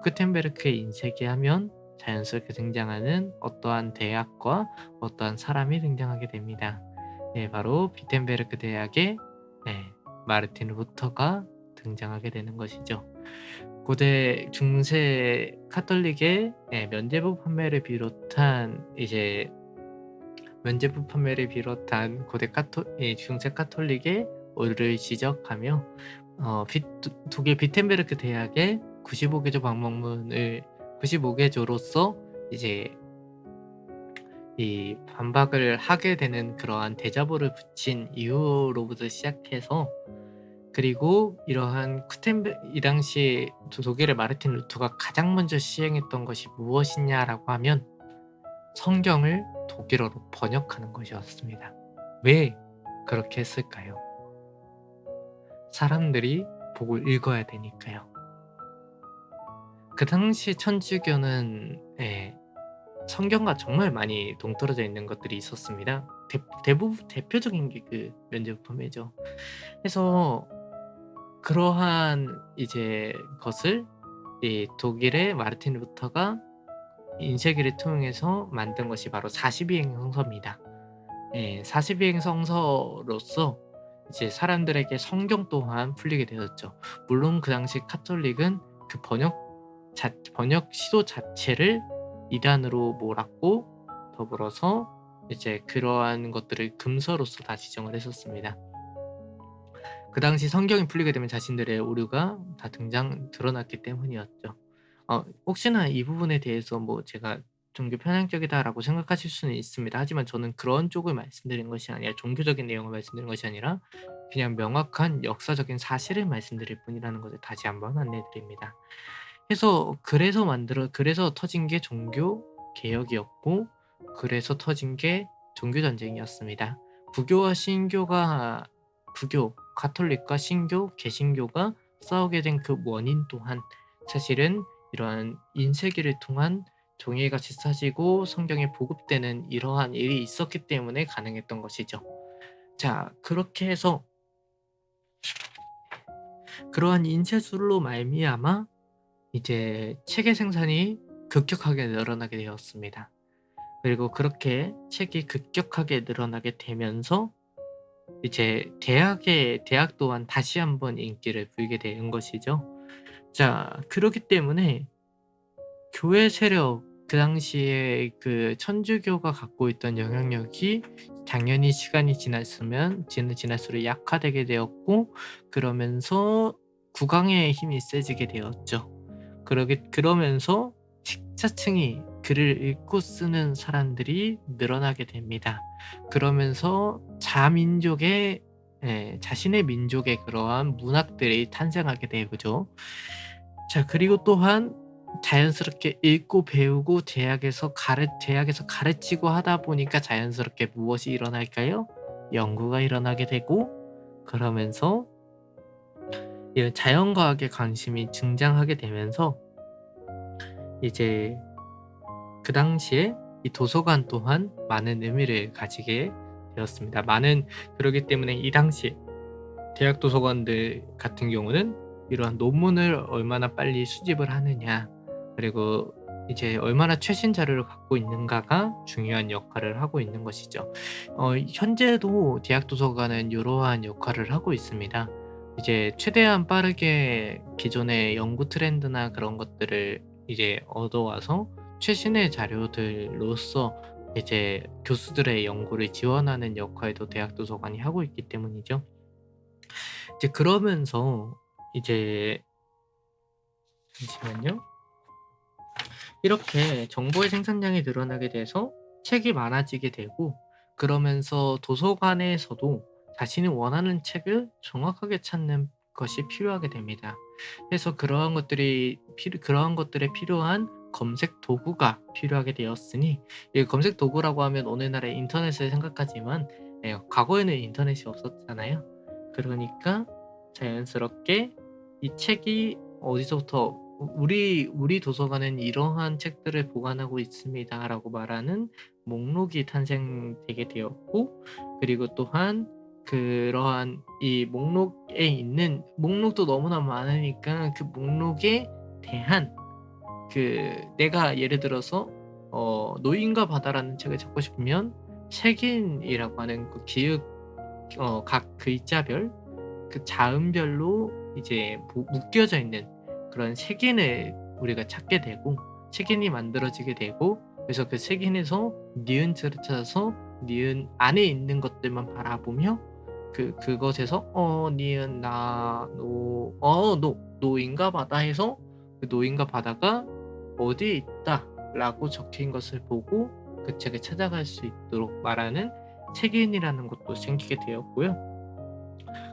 구텐베르크의 인쇄기 하면 자연스럽게 등장하는 어떠한 대학과 어떠한 사람이 등장하게 됩니다. 바로 비텐베르크 대학의 마르틴 루터가 등장하게 되는 것이죠. 고대 중세 카톨릭의 면제부 판매를 비롯한 중세 카톨릭의 오류를 지적하며 독일 비텐베르크 대학의 95개조로서 이제 이 반박을 하게 되는 그러한 대자보를 붙인 이후로부터 시작해서, 그리고 이 당시 독일의 마르틴 루터가 가장 먼저 시행했던 것이 무엇이냐라고 하면 성경을 독일어로 번역하는 것이었습니다. 왜 그렇게 했을까요? 사람들이 보고 읽어야 되니까요. 그 당시 천주교는 성경과 정말 많이 동떨어져 있는 것들이 있었습니다. 대표적인 게 그 면제부 판매죠. 그래서 그러한 이제 것을 이 독일의 마르틴 루터가 인쇄기를 통해서 만든 것이 바로 42행 성서입니다. 42행 성서로서 이제 사람들에게 성경 또한 풀리게 되었죠. 물론 그 당시 카톨릭은 그 번역 시도 자체를 이단으로 몰았고, 더불어서 이제 그러한 것들을 금서로서 다 지정을 했었습니다. 그 당시 성경이 풀리게 되면 자신들의 오류가 다 드러났기 때문이었죠. 혹시나 이 부분에 대해서 제가 종교 편향적이다라고 생각하실 수는 있습니다. 하지만 저는 그런 쪽을 말씀드린 것이 아니라, 종교적인 내용을 말씀드린 것이 아니라 그냥 명확한 역사적인 사실을 말씀드릴 뿐이라는 것을 다시 한번 안내드립니다. 그래서 터진 게 종교 개혁이었고, 그래서 터진 게 종교 전쟁이었습니다. 가톨릭과 신교, 개신교가 싸우게 된 그 원인 또한 사실은 이러한 인쇄기를 통한 종이같이 싸지고 성경이 보급되는 이러한 일이 있었기 때문에 가능했던 것이죠. 자, 그렇게 해서 그러한 인쇄술로 말미암아 이제 책의 생산이 급격하게 늘어나게 되었습니다. 그리고 그렇게 책이 급격하게 늘어나게 되면서 이제 대학 또한 다시 한번 인기를 불게 되는 것이죠. 자, 그렇기 때문에 교회 세력, 그 당시에 그 천주교가 갖고 있던 영향력이 당연히 시간이 지날수록 약화되게 되었고, 그러면서 국왕의 힘이 세지게 되었죠. 그러면서 식자층이 글을 읽고 쓰는 사람들이 늘어나게 됩니다. 그러면서 자민족의 자신의 민족의 그러한 문학들이 탄생하게 되죠. 자, 그리고 또한 자연스럽게 읽고 배우고 제약에서 가르치고 하다 보니까 자연스럽게 무엇이 일어날까요? 연구가 일어나게 되고, 그러면서 이런 자연과학에 관심이 증장하게 되면서 이제 그 당시에 이 도서관 또한 많은 의미를 가지게 되었습니다. 그러기 때문에 이 당시에 대학 도서관들 같은 경우는 이러한 논문을 얼마나 빨리 수집을 하느냐, 그리고 이제 얼마나 최신 자료를 갖고 있는가가 중요한 역할을 하고 있는 것이죠. 현재도 대학 도서관은 이러한 역할을 하고 있습니다. 이제 최대한 빠르게 기존의 연구 트렌드나 그런 것들을 이제 얻어와서 최신의 자료들로서 이제 교수들의 연구를 지원하는 역할도 대학 도서관이 하고 있기 때문이죠. 이제 그러면서 이제 잠시만요. 이렇게 정보의 생산량이 늘어나게 돼서 책이 많아지게 되고, 그러면서 도서관에서도 자신이 원하는 책을 정확하게 찾는 것이 필요하게 됩니다. 그래서 그러한 것들에 필요한 검색 도구가 필요하게 되었으니, 이 검색 도구라고 하면 오늘날의 인터넷을 생각하지만 과거에는 인터넷이 없었잖아요. 그러니까 자연스럽게 이 책이 어디서부터 "우리 도서관은 이러한 책들을 보관하고 있습니다."라고 말하는 목록이 탄생되게 되었고, 그리고 또한 그러한 이 목록도 너무나 많으니까 그 목록에 대한 내가 예를 들어서 노인과 바다라는 책을 찾고 싶으면 책인이라고 하는 그 각 글자별, 그 자음별로 이제 묶여져 있는 그런 책인을 우리가 찾게 되고, 책인이 만들어지게 되고, 그래서 그 책인에서 니은자를 찾아서 니은 안에 있는 것들만 바라보며 그것에서 니은 나 노 노 노인과 바다 해서 그 노인과 바다가 어디에 있다라고 적힌 것을 보고 그 책을 찾아갈 수 있도록 말하는 책인이라는 것도 생기게 되었고요.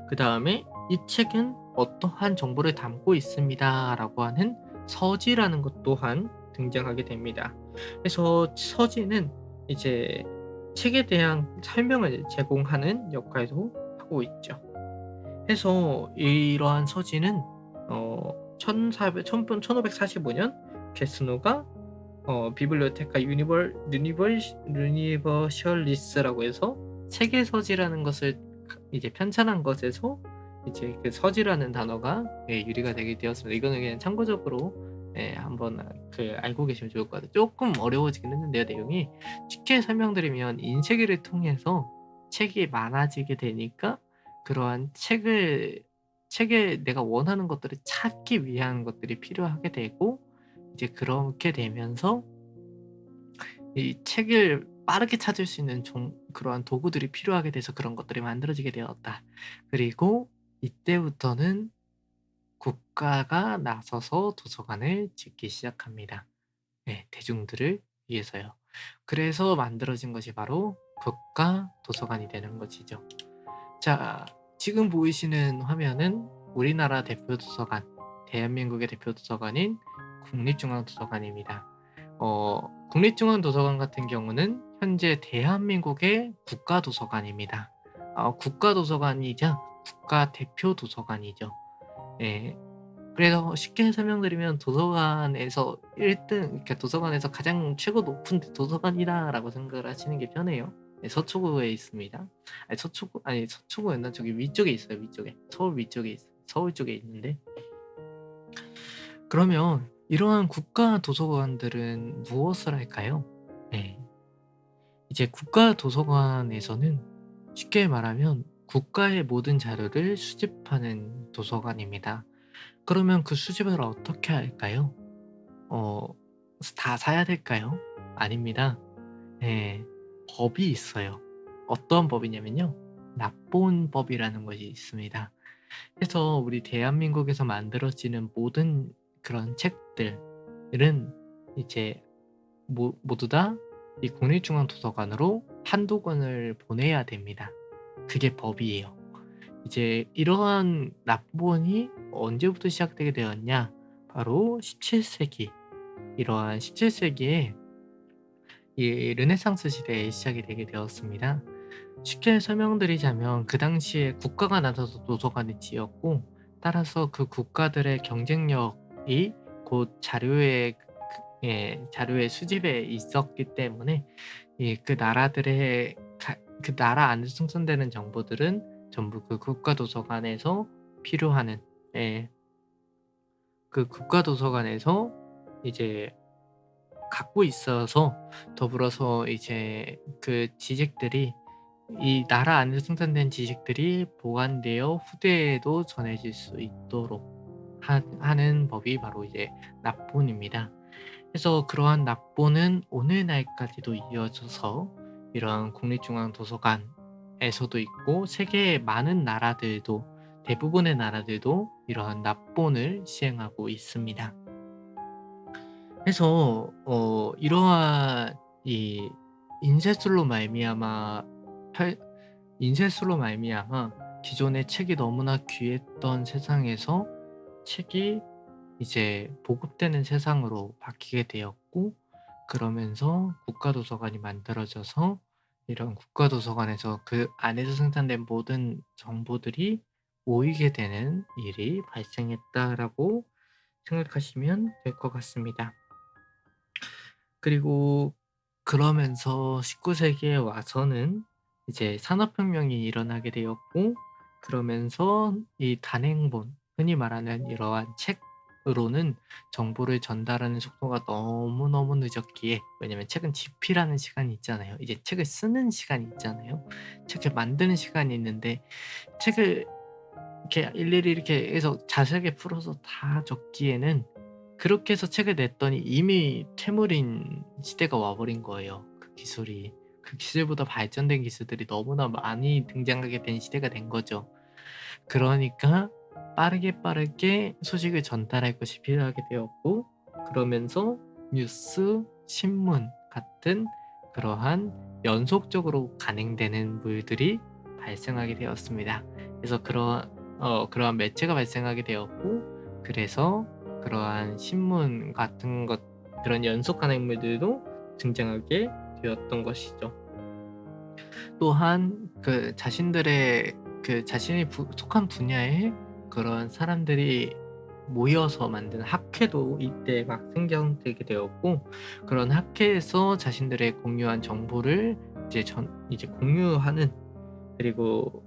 그다음에 이 책은 어떠한 정보를 담고 있습니다라고 하는 서지라는 것 또한 등장하게 됩니다. 그래서 서지는 이제 책에 대한 설명을 제공하는 역할도 하고 있죠. 해서 이러한 서지는 1545년 게스노가 비블리오테카 유니버셜리스라고 해서 책의 서지라는 것을 이제 편찬한 것에서 이제 그 서지라는 단어가 유래가 되게 되었습니다. 이거는 그냥 참고적으로 한번 알고 계시면 좋을 것 같아요. 조금 어려워지긴 했는데요, 내용이. 쉽게 설명드리면 인쇄기를 통해서 책이 많아지게 되니까 그러한 책에 내가 원하는 것들을 찾기 위한 것들이 필요하게 되고, 이제 그렇게 되면서 이 책을 빠르게 찾을 수 있는 그러한 도구들이 필요하게 돼서 그런 것들이 만들어지게 되었다. 그리고 이때부터는 국가가 나서서 도서관을 짓기 시작합니다. 대중들을 위해서요. 그래서 만들어진 것이 바로 국가 도서관이 되는 것이죠. 자, 지금 보이시는 화면은 우리나라 대표 도서관, 대한민국의 대표 도서관인 국립중앙도서관입니다. 국립중앙도서관 같은 경우는 현재 대한민국의 국가도서관입니다. 국가도서관이자 국가대표도서관이죠. 예. 그래서 쉽게 설명드리면 도서관에서 1등, 그러니까 도서관에서 가장 최고 높은 도서관이다라고 생각을 하시는 게 편해요. 서초구에 있습니다. 서초구였나? 저기 위쪽에 있어요, 위쪽에. 서울 위쪽에 있어요. 서울 쪽에 있는데, 그러면 이러한 국가 도서관들은 무엇을 할까요? 네. 이제 국가 도서관에서는 쉽게 말하면 국가의 모든 자료를 수집하는 도서관입니다. 그러면 그 수집을 어떻게 할까요? 어 다 사야 될까요? 아닙니다. 예. 법이 있어요. 어떤 법이냐면요, 납본법이라는 것이 있습니다. 그래서 우리 대한민국에서 만들어지는 모든 그런 책들은 이제 모두 다 이 국립중앙도서관으로 한두 권을 보내야 됩니다. 그게 법이에요. 이제 이러한 납본이 언제부터 시작되게 되었냐? 바로 17 세기. 이러한 17 세기에 이 르네상스 시대에 시작이 되게 되었습니다. 쉽게 설명드리자면 그 당시에 국가가 나서서 도서관을 지었고, 따라서 그 국가들의 경쟁력이 곧 자료의 수집에 있었기 때문에 그 나라들의 그 나라 안에서 생성되는 정보들은 전부 그 국가 도서관에서 필요하는, 예, 그 국가 도서관에서 이제 갖고 있어서, 더불어서 이제 그 지식들이, 이 나라 안에서 생산된 지식들이 보관되어 후대에도 전해질 수 있도록 하는 법이 바로 이제 납본입니다. 그래서 그러한 납본은 오늘날까지도 이어져서 이러한 국립중앙도서관에서도 있고, 세계의 많은 나라들도, 대부분의 나라들도 이러한 납본을 시행하고 있습니다. 그래서 이러한 이 인쇄술로 말미암아 팔 인쇄술로 말미암아 기존의 책이 너무나 귀했던 세상에서 책이 이제 보급되는 세상으로 바뀌게 되었고, 그러면서 국가도서관이 만들어져서 이런 국가도서관에서 그 안에서 생산된 모든 정보들이 모이게 되는 일이 발생했다라고 생각하시면 될 것 같습니다. 그리고 그러면서 19 세기에 와서는 이제 산업혁명이 일어나게 되었고, 그러면서 이 단행본, 흔히 말하는 이러한 책으로는 정보를 전달하는 속도가 너무너무 늦었기에, 왜냐면 책은 집필하는 시간이 있잖아요. 이제 책을 쓰는 시간이 있잖아요. 책을 만드는 시간이 있는데, 책을 이렇게 일일이 이렇게 해서 자세하게 풀어서 다 적기에는, 그렇게 해서 책을 냈더니 이미 퇴물인 시대가 와 버린 거예요, 그 기술이. 그 기술보다 발전된 기술들이 너무나 많이 등장하게 된 시대가 된 거죠. 그러니까 빠르게 소식을 전달할 것이 필요하게 되었고, 그러면서 뉴스, 신문 같은 그러한 연속적으로 간행되는 물들이 발생하게 되었습니다. 그래서 그러한 매체가 발생하게 되었고, 그래서 그러한 신문 같은 것, 그런 연속 간행물들도 등장하게 되었던 것이죠. 또한 자신이 속한 분야에 그런 사람들이 모여서 만든 학회도 이때 막 생겨나게 되었고, 그런 학회에서 자신들의 공유한 정보를 이제 공유하는, 그리고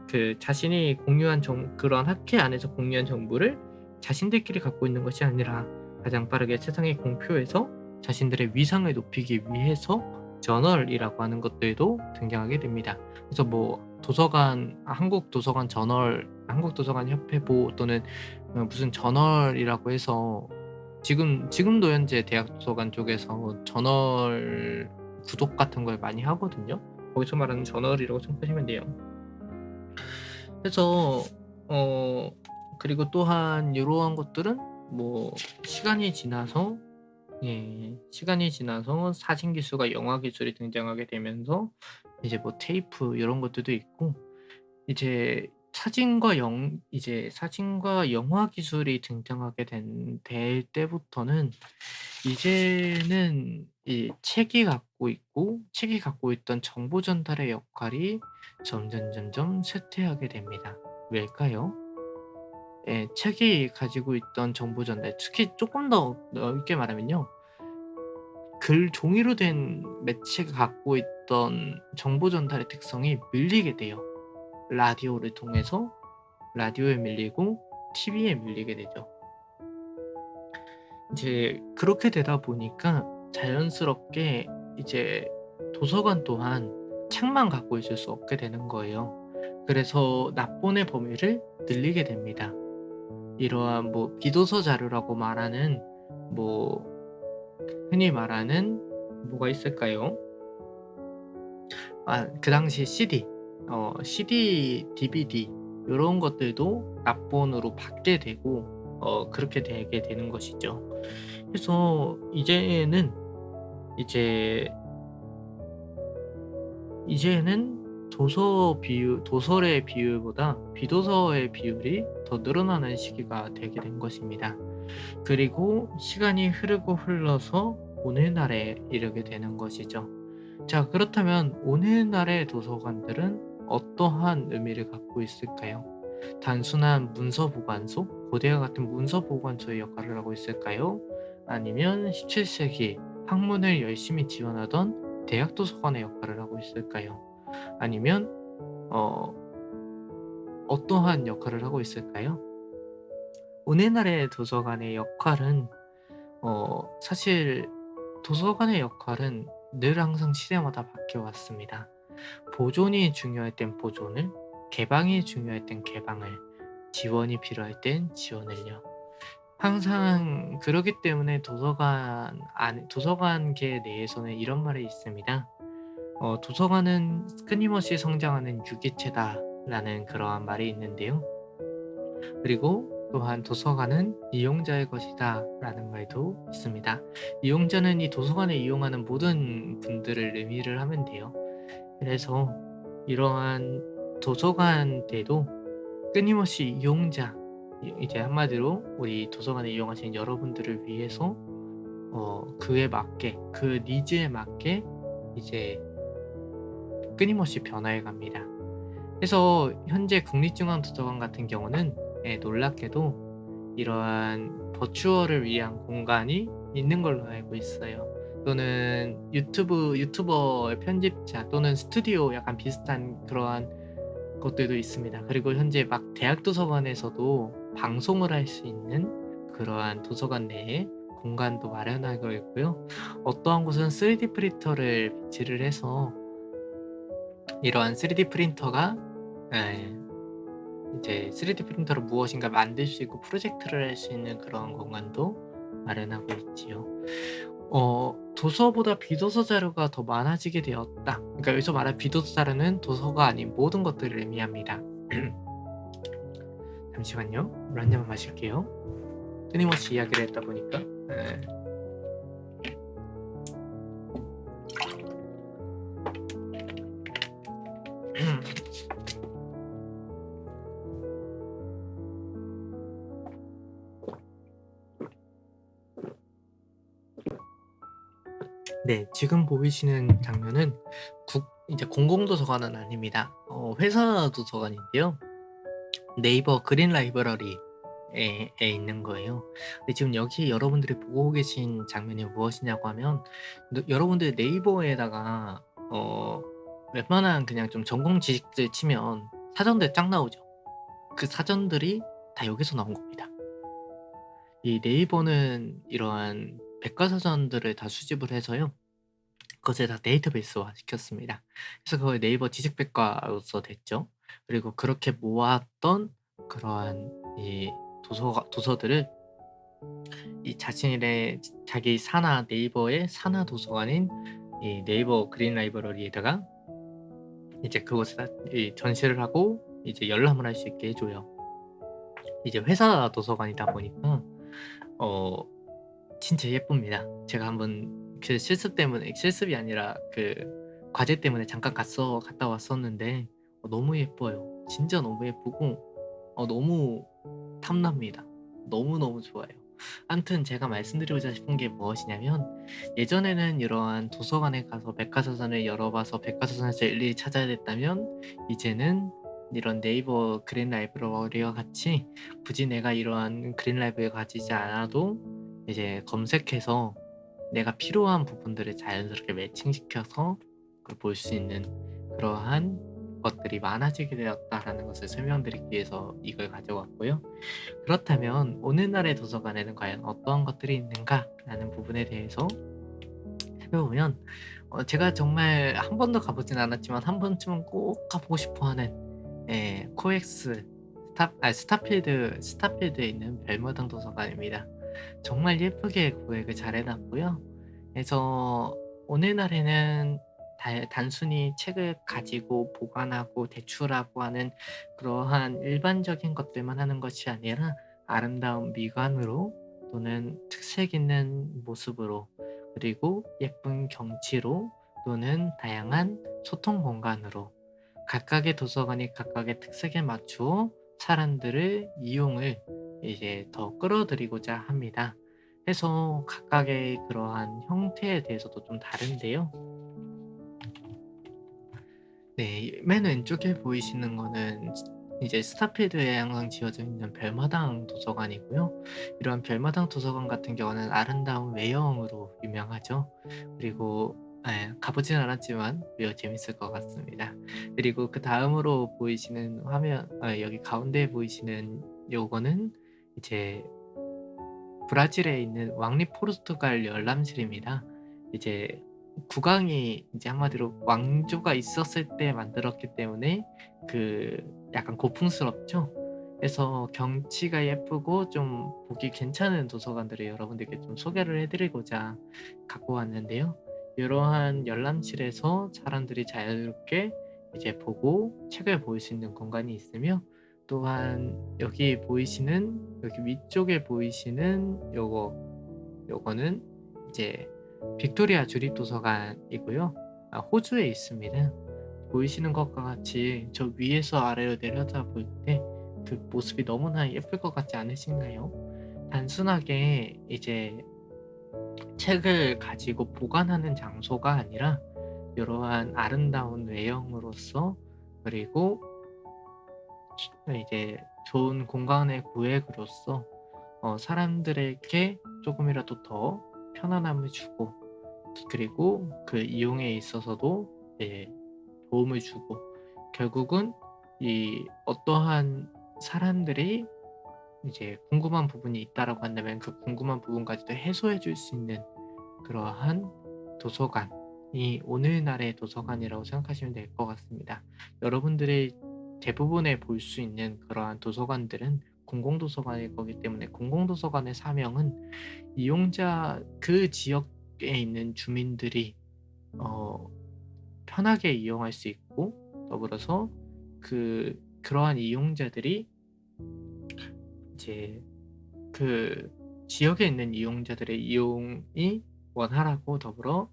그 자신이 공유한 그런 학회 안에서 공유한 정보를 자신들끼리 갖고 있는 것이 아니라 가장 빠르게 세상에 공표해서 자신들의 위상을 높이기 위해서 저널이라고 하는 것들도 등장하게 됩니다. 그래서 뭐 한국 도서관 저널, 한국 도서관 협회보, 또는 무슨 저널이라고 해서 지금도 현재 대학 도서관 쪽에서 저널 구독 같은 걸 많이 하거든요. 거기서 말하는 저널이라고 생각하시면 돼요. 그래서 어 그리고 또한 이러한 것들은 뭐 시간이 지나서, 시간이 지나서 사진 기술과 영화 기술이 등장하게 되면서 이제 뭐 테이프 이런 것들도 있고, 이제 사진과 영화 기술이 등장하게 될 때부터는, 이제는 이 책이 갖고 있던 정보 전달의 역할이 점점 쇠퇴하게 됩니다. 왜일까요? 예, 책이 가지고 있던 정보 전달, 특히 조금 더 넓게 말하면요, 종이로 된 매체가 갖고 있던 정보 전달의 특성이 밀리게 돼요. 라디오를 통해서 라디오에 밀리고 TV에 밀리게 되죠. 이제 그렇게 되다 보니까 자연스럽게 이제 도서관 또한 책만 갖고 있을 수 없게 되는 거예요. 그래서 납본의 범위를 늘리게 됩니다. 이러한 뭐 비도서 자료라고 말하는, 뭐 흔히 말하는 뭐가 있을까요? 그 당시 CD, DVD 요런 것들도 납본으로 받게 되고 그렇게 되게 되는 것이죠. 그래서 이제는 도설의 비율보다 비도서의 비율이 더 늘어나는 시기가 되게 된 것입니다. 그리고 시간이 흐르고 흘러서 오늘날에 이르게 되는 것이죠. 자, 그렇다면 오늘날의 도서관들은 어떠한 의미를 갖고 있을까요? 단순한 문서 보관소, 고대와 같은 문서 보관소의 역할을 하고 있을까요? 아니면 17세기 학문을 열심히 지원하던 대학 도서관의 역할을 하고 있을까요? 아니면 어, 어떠한 역할을 하고 있을까요? 오늘날의 도서관의 역할은 사실 도서관의 역할은 늘 항상 시대마다 바뀌어 왔습니다. 보존이 중요할 땐 보존을, 개방이 중요할 땐 개방을, 지원이 필요할 땐 지원을요. 항상 그러기 때문에 도서관계 내에서는 이런 말이 있습니다. "도서관은 끊임없이 성장하는 유기체다."라는 그러한 말이 있는데요. 그리고 또한 "도서관은 이용자의 것이다."라는 말도 있습니다. 이용자는 이 도서관을 이용하는 모든 분들을 의미를 하면 돼요. 그래서 이러한 도서관들도 끊임없이 이용자, 이제 한마디로 우리 도서관을 이용하시는 여러분들을 위해서 그에 맞게, 그 니즈에 맞게 이제 끊임없이 변화해 갑니다. 그래서 현재 국립중앙도서관 같은 경우는 놀랍게도 이러한 버추얼을 위한 공간이 있는 걸로 알고 있어요. 또는 유튜버의 편집자 또는 스튜디오 약간 비슷한 그러한 것들도 있습니다. 그리고 현재 막 대학 도서관에서도 방송을 할 수 있는 그러한 도서관 내에 공간도 마련하고 있고요. 어떠한 곳은 3D 프린터를 비치를 해서 이러한 3D 프린터가 예, 이제 3D 프린터로 무엇인가 만들 수 있고 프로젝트를 할 수 있는 그런 공간도 마련하고 있지요. 도서보다 비도서 자료가 더 많아지게 되었다. 그러니까 여기서 말한 비도서 자료는 도서가 아닌 모든 것들을 의미합니다. 잠시만요. 물 한 잔만 마실게요. 끊임없이 이야기를 했다 보니까. 예. 네, 지금 보이시는 장면은 이제 공공도서관은 아닙니다. 회사 도서관인데요. 네이버 그린 라이브러리에 있는 거예요. 근데 지금 여기 여러분들이 보고 계신 장면이 무엇이냐고 하면 여러분들 네이버에다가 웬만한 그냥 좀 전공 지식들 치면 사전들 쫙 나오죠. 그 사전들이 다 여기서 나온 겁니다. 이 네이버는 이러한 백과사전들을 다 수집을 해서요. 그것을 다 데이터베이스화 시켰습니다. 그래서 그걸 네이버 지식백과로서 됐죠. 그리고 그렇게 모았던 그러한 이 도서들을 이 자기 산하 네이버의 산하 도서관인 이 네이버 그린 라이브러리에다가 이제 그곳에다 이 전시를 하고 이제 열람을 할 수 있게 해 줘요. 이제 회사 도서관이다 보니까 어 진짜 예쁩니다. 제가 한번 그 실습이 아니라 그 과제 때문에 잠깐 갔다 왔었는데 너무 예뻐요. 진짜 너무 예쁘고 너무 탐납니다. 너무너무 좋아요. 아무튼 제가 말씀드리고자 싶은 게 무엇이냐면 예전에는 이러한 도서관에 가서 백과사전을 열어봐서 백과사전에서 일일이 찾아야 됐다면 이제는 이런 네이버 그린 라이브러리와 같이 굳이 내가 이러한 그린 라이브를 가지지 않아도 이제 검색해서 내가 필요한 부분들을 자연스럽게 매칭시켜서 그걸 볼 수 있는 그러한 것들이 많아지게 되었다라는 것을 설명드리기 위해서 이걸 가져왔고요. 그렇다면 오늘날의 도서관에는 과연 어떠한 것들이 있는가라는 부분에 대해서 살펴보면 제가 정말 한 번도 가보진 않았지만 한 번쯤은 꼭 가보고 싶어하는 코엑스 스타필드에 있는 별마당 도서관입니다. 정말 예쁘게 구획을 잘 해놨고요. 그래서 오늘날에는 단순히 책을 가지고 보관하고 대출하고 하는 그러한 일반적인 것들만 하는 것이 아니라 아름다운 미관으로 또는 특색 있는 모습으로 그리고 예쁜 경치로 또는 다양한 소통 공간으로 각각의 도서관이 각각의 특색에 맞추어 사람들을 이용을 이제 더 끌어들이고자 합니다. 해서 각각의 그러한 형태에 대해서도 좀 다른데요. 네. 맨 왼쪽에 보이시는 거는 이제 스타필드에 항상 지어져 있는 별마당 도서관이고요. 이런 별마당 도서관 같은 경우는 아름다운 외형으로 유명하죠. 그리고 가 보진 않았지만 매우 재밌을 것 같습니다. 그리고 그다음으로 보이시는 화면, 여기 가운데에 보이시는 요거는 이제 브라질에 있는 왕립 포르투갈 열람실입니다. 이제 국왕이 이제 한마디로 왕조가 있었을 때 만들었기 때문에 그 약간 고풍스럽죠. 그래서 경치가 예쁘고 좀 보기 괜찮은 도서관들을 여러분들께 좀 소개를 해 드리고자 갖고 왔는데요. 이러한 열람실에서 사람들이 자유롭게 이제 보고 책을 볼 수 있는 공간이 있으며, 또한 여기 위쪽에 보이시는 요거는 이제 빅토리아 주립도서관이고요. 호주에 있습니다. 보이시는 것과 같이 저 위에서 아래로 내려다볼 때 그 모습이 너무나 예쁠 것 같지 않으신가요? 단순하게 이제 책을 가지고 보관하는 장소가 아니라 이러한 아름다운 외형으로서, 그리고 이제 좋은 공간의 구획으로서 사람들에게 조금이라도 더 편안함을 주고, 그리고 그 이용에 있어서도 도움을 주고, 결국은 이 어떠한 사람들이 이제 궁금한 부분이 있다라고 한다면 그 궁금한 부분까지도 해소해 줄 수 있는 그러한 도서관이 오늘날의 도서관이라고 생각하시면 될 것 같습니다. 여러분들이 대부분에 볼 수 있는 그러한 도서관들은 공공도서관일 거기 때문에, 공공도서관의 사명은 이용자, 그 지역에 있는 주민들이 어 편하게 이용할 수 있고, 더불어서 그러한 이용자들이 이제 그 지역에 있는 이용자들의 이용이 원활하고, 더불어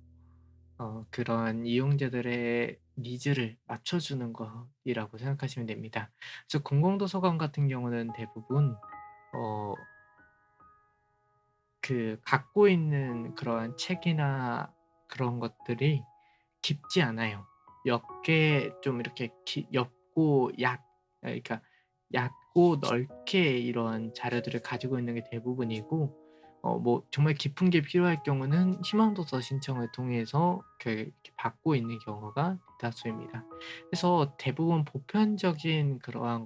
그러한 이용자들의 니즈를 맞춰주는 것이라고 생각하시면 됩니다. 그래서 공공도서관 같은 경우는 대부분 어 갖고 있는 그러한 책이나 그런 것들이 깊지 않아요. 옅게 좀 이렇게 옅고 그러니까 얕고 넓게 이런 자료들을 가지고 있는 게 대부분이고, 뭐 정말 깊은 게 필요할 경우는 희망도서 신청을 통해서 이렇게 받고 있는 경우가 대다수입니다. 그래서 대부분 보편적인 그러한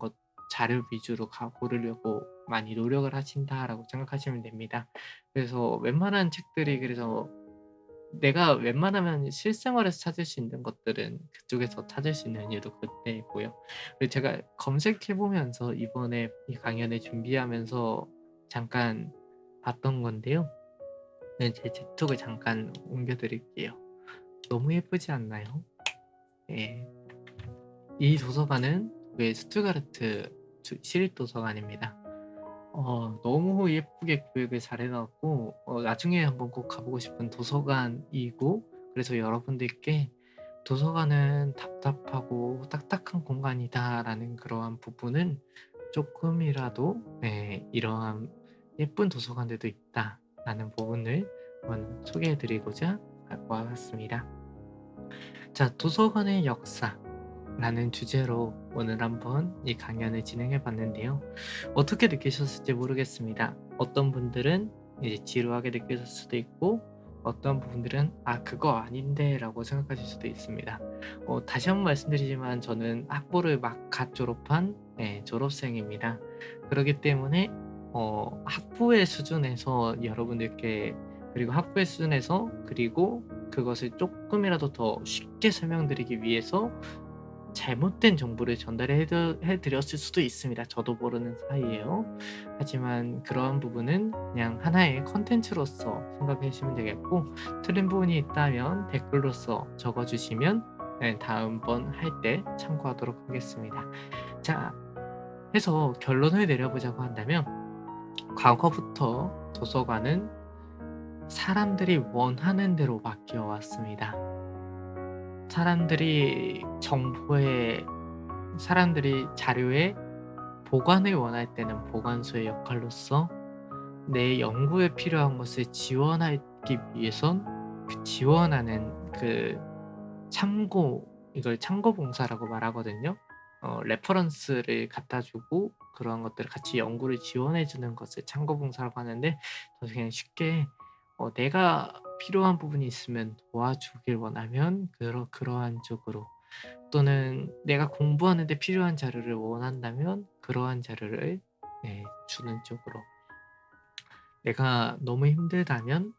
자료 위주로 고르려고 많이 노력을 하신다라고 생각하시면 됩니다. 그래서 웬만한 책들이, 그래서 내가 웬만하면 실생활에서 찾을 수 있는 것들은 그쪽에서 찾을 수 있는 이유도 그때이고요. 그리고 제가 검색해 보면서 이번에 이 강연을 준비하면서 잠깐 봤던 건데요. 네, 제 틱톡을 잠깐 옮겨 드릴게요. 너무 예쁘지 않나요? 예. 이 도서관은 스투트가르트 시립도서관입니다. 너무 예쁘게 구획을 잘 해 놨고, 나중에 한번 꼭 가 보고 싶은 도서관이고, 그래서 여러분들께 '도서관은 답답하고 딱딱한 공간이다.'라는 그러한 부분은 쪼끔이라도, 이러한 '예쁜 도서관들도 있다.'라는 부분을 한번 소개해 드리고자 갖고 와 봤습니다. 자, 도서관의 역사라는 주제로 오늘 한번 이 강연을 진행해 봤는데요. 어떻게 느끼셨을지 모르겠습니다. 어떤 분들은 이제 지루하게 느끼실 수도 있고, 어떤 분들은 '아 그거 아닌데.'라고 생각하실 수도 있습니다. 다시 한번 말씀드리지만 저는 학부를 막 갓 졸업한 졸업생입니다. 그러기 때문에 학부의 수준에서 여러분들께, 그리고 학부의 수준에서, 그리고 그것을 쪼끔이라도 더 쉽게 설명드리기 위해서 잘못된 정보를 전달해 드렸을 수도 있습니다. 저도 모르는 사이에요. 하지만 그러한 부분은 그냥 하나의 컨텐츠로서 생각해 주시면 되겠고, 틀린 부분이 있다면 댓글로써 적어 주시면 다음번 할 때 참고하도록 하겠습니다. 자, 해서 결론을 내려보자고 한다면, 과거부터 도서관은 사람들이 원하는 대로 바뀌어 왔습니다. 사람들이 정보에 사람들이 자료의 보관을 원할 때는 보관소의 역할로서 내 연구에 필요한 것을 지원하기 위해선 그 지원하는 그 참고, 이걸 참고 봉사라고 말하거든요. 레퍼런스를 갖다 주고 그런 것들을 같이 연구를 지원해 주는 것을 참고 봉사라고 하는데, 더 그냥 쉽게 내가 필요한 부분이 있으면 도와주길 원하면 그러한 쪽으로, 또는 내가 공부하는 데 필요한 자료를 원한다면 그러한 자료를 주는 쪽으로, 내가 너무 힘들다면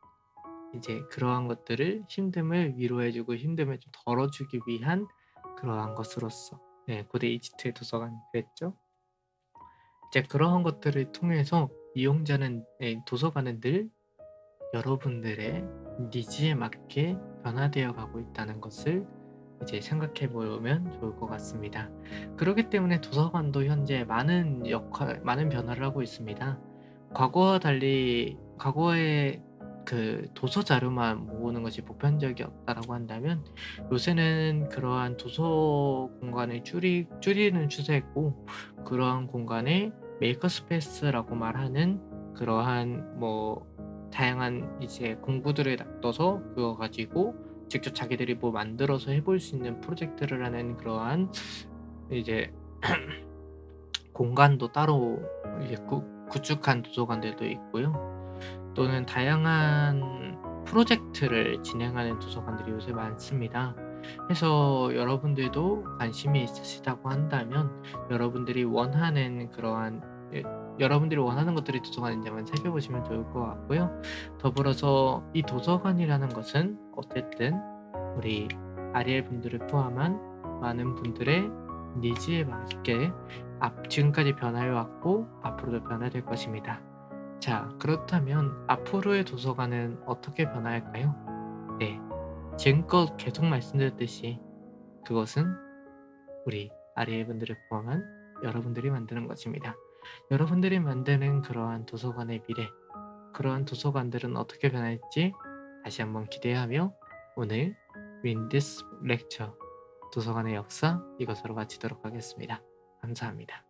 이제 그러한 것들을 힘듦을 위로해 주고 힘듦을 좀 덜어 주기 위한 그러한 것으로서, 고대 이집트의 도서관이 그랬죠. 이제 그러한 것들을 통해서 이용자는 도서관은 늘 여러분들의 니즈에 맞게 변화되어 가고 있다는 것을 이제 생각해 보면 좋을 것 같습니다. 그렇기 때문에 도서관도 현재 많은 변화를 하고 있습니다. 과거와 달리, 과거에 그 도서 자료만 모으는 것이 보편적이었다라고 한다면, 요새는 그러한 도서 공간을 줄이는 추세고, 그러한 공간에 메이커 스페이스라고 말하는 그러한 다양한 이제 공구들을 놔둬서 그거 가지고 직접 자기들이 뭐 만들어서 해볼 수 있는 프로젝트를 하는 그러한 이제 공간도 따로 이제 구축한 도서관들도 있고요. 또는 다양한 프로젝트를 진행하는 도서관들이 요새 많습니다. 해서 여러분들도 관심이 있으시다고 한다면 여러분들이 원하는 그러한 여러분들이 원하는 것들이 도서관인지 한번 살펴보시면 좋을 것 같고요. 더불어서 이 도서관이라는 것은 어쨌든 우리 아리엘 분들을 포함한 많은 분들의 니즈에 맞게 지금까지 변화해 왔고 앞으로도 변화될 것입니다. 자, 그렇다면 앞으로의 도서관은 어떻게 변화할까요? 네, 지금껏 계속 말씀드렸듯이 그것은 우리 아리엘 분들을 포함한 여러분들이 만드는 것입니다. 여러분들이 만드는 그러한 도서관의 미래, 그러한 도서관들은 어떻게 변할지 다시 한번 기대하며 오늘 윈디스 렉처 도서관의 역사 이것으로 마치도록 하겠습니다. 감사합니다.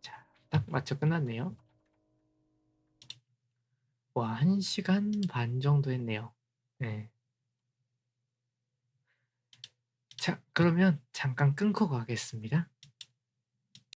자, 딱 맞춰 끝났네요. 와, 1시간 반 정도 했네요. 네. 자, 그러면 잠깐 끊고 가겠습니다.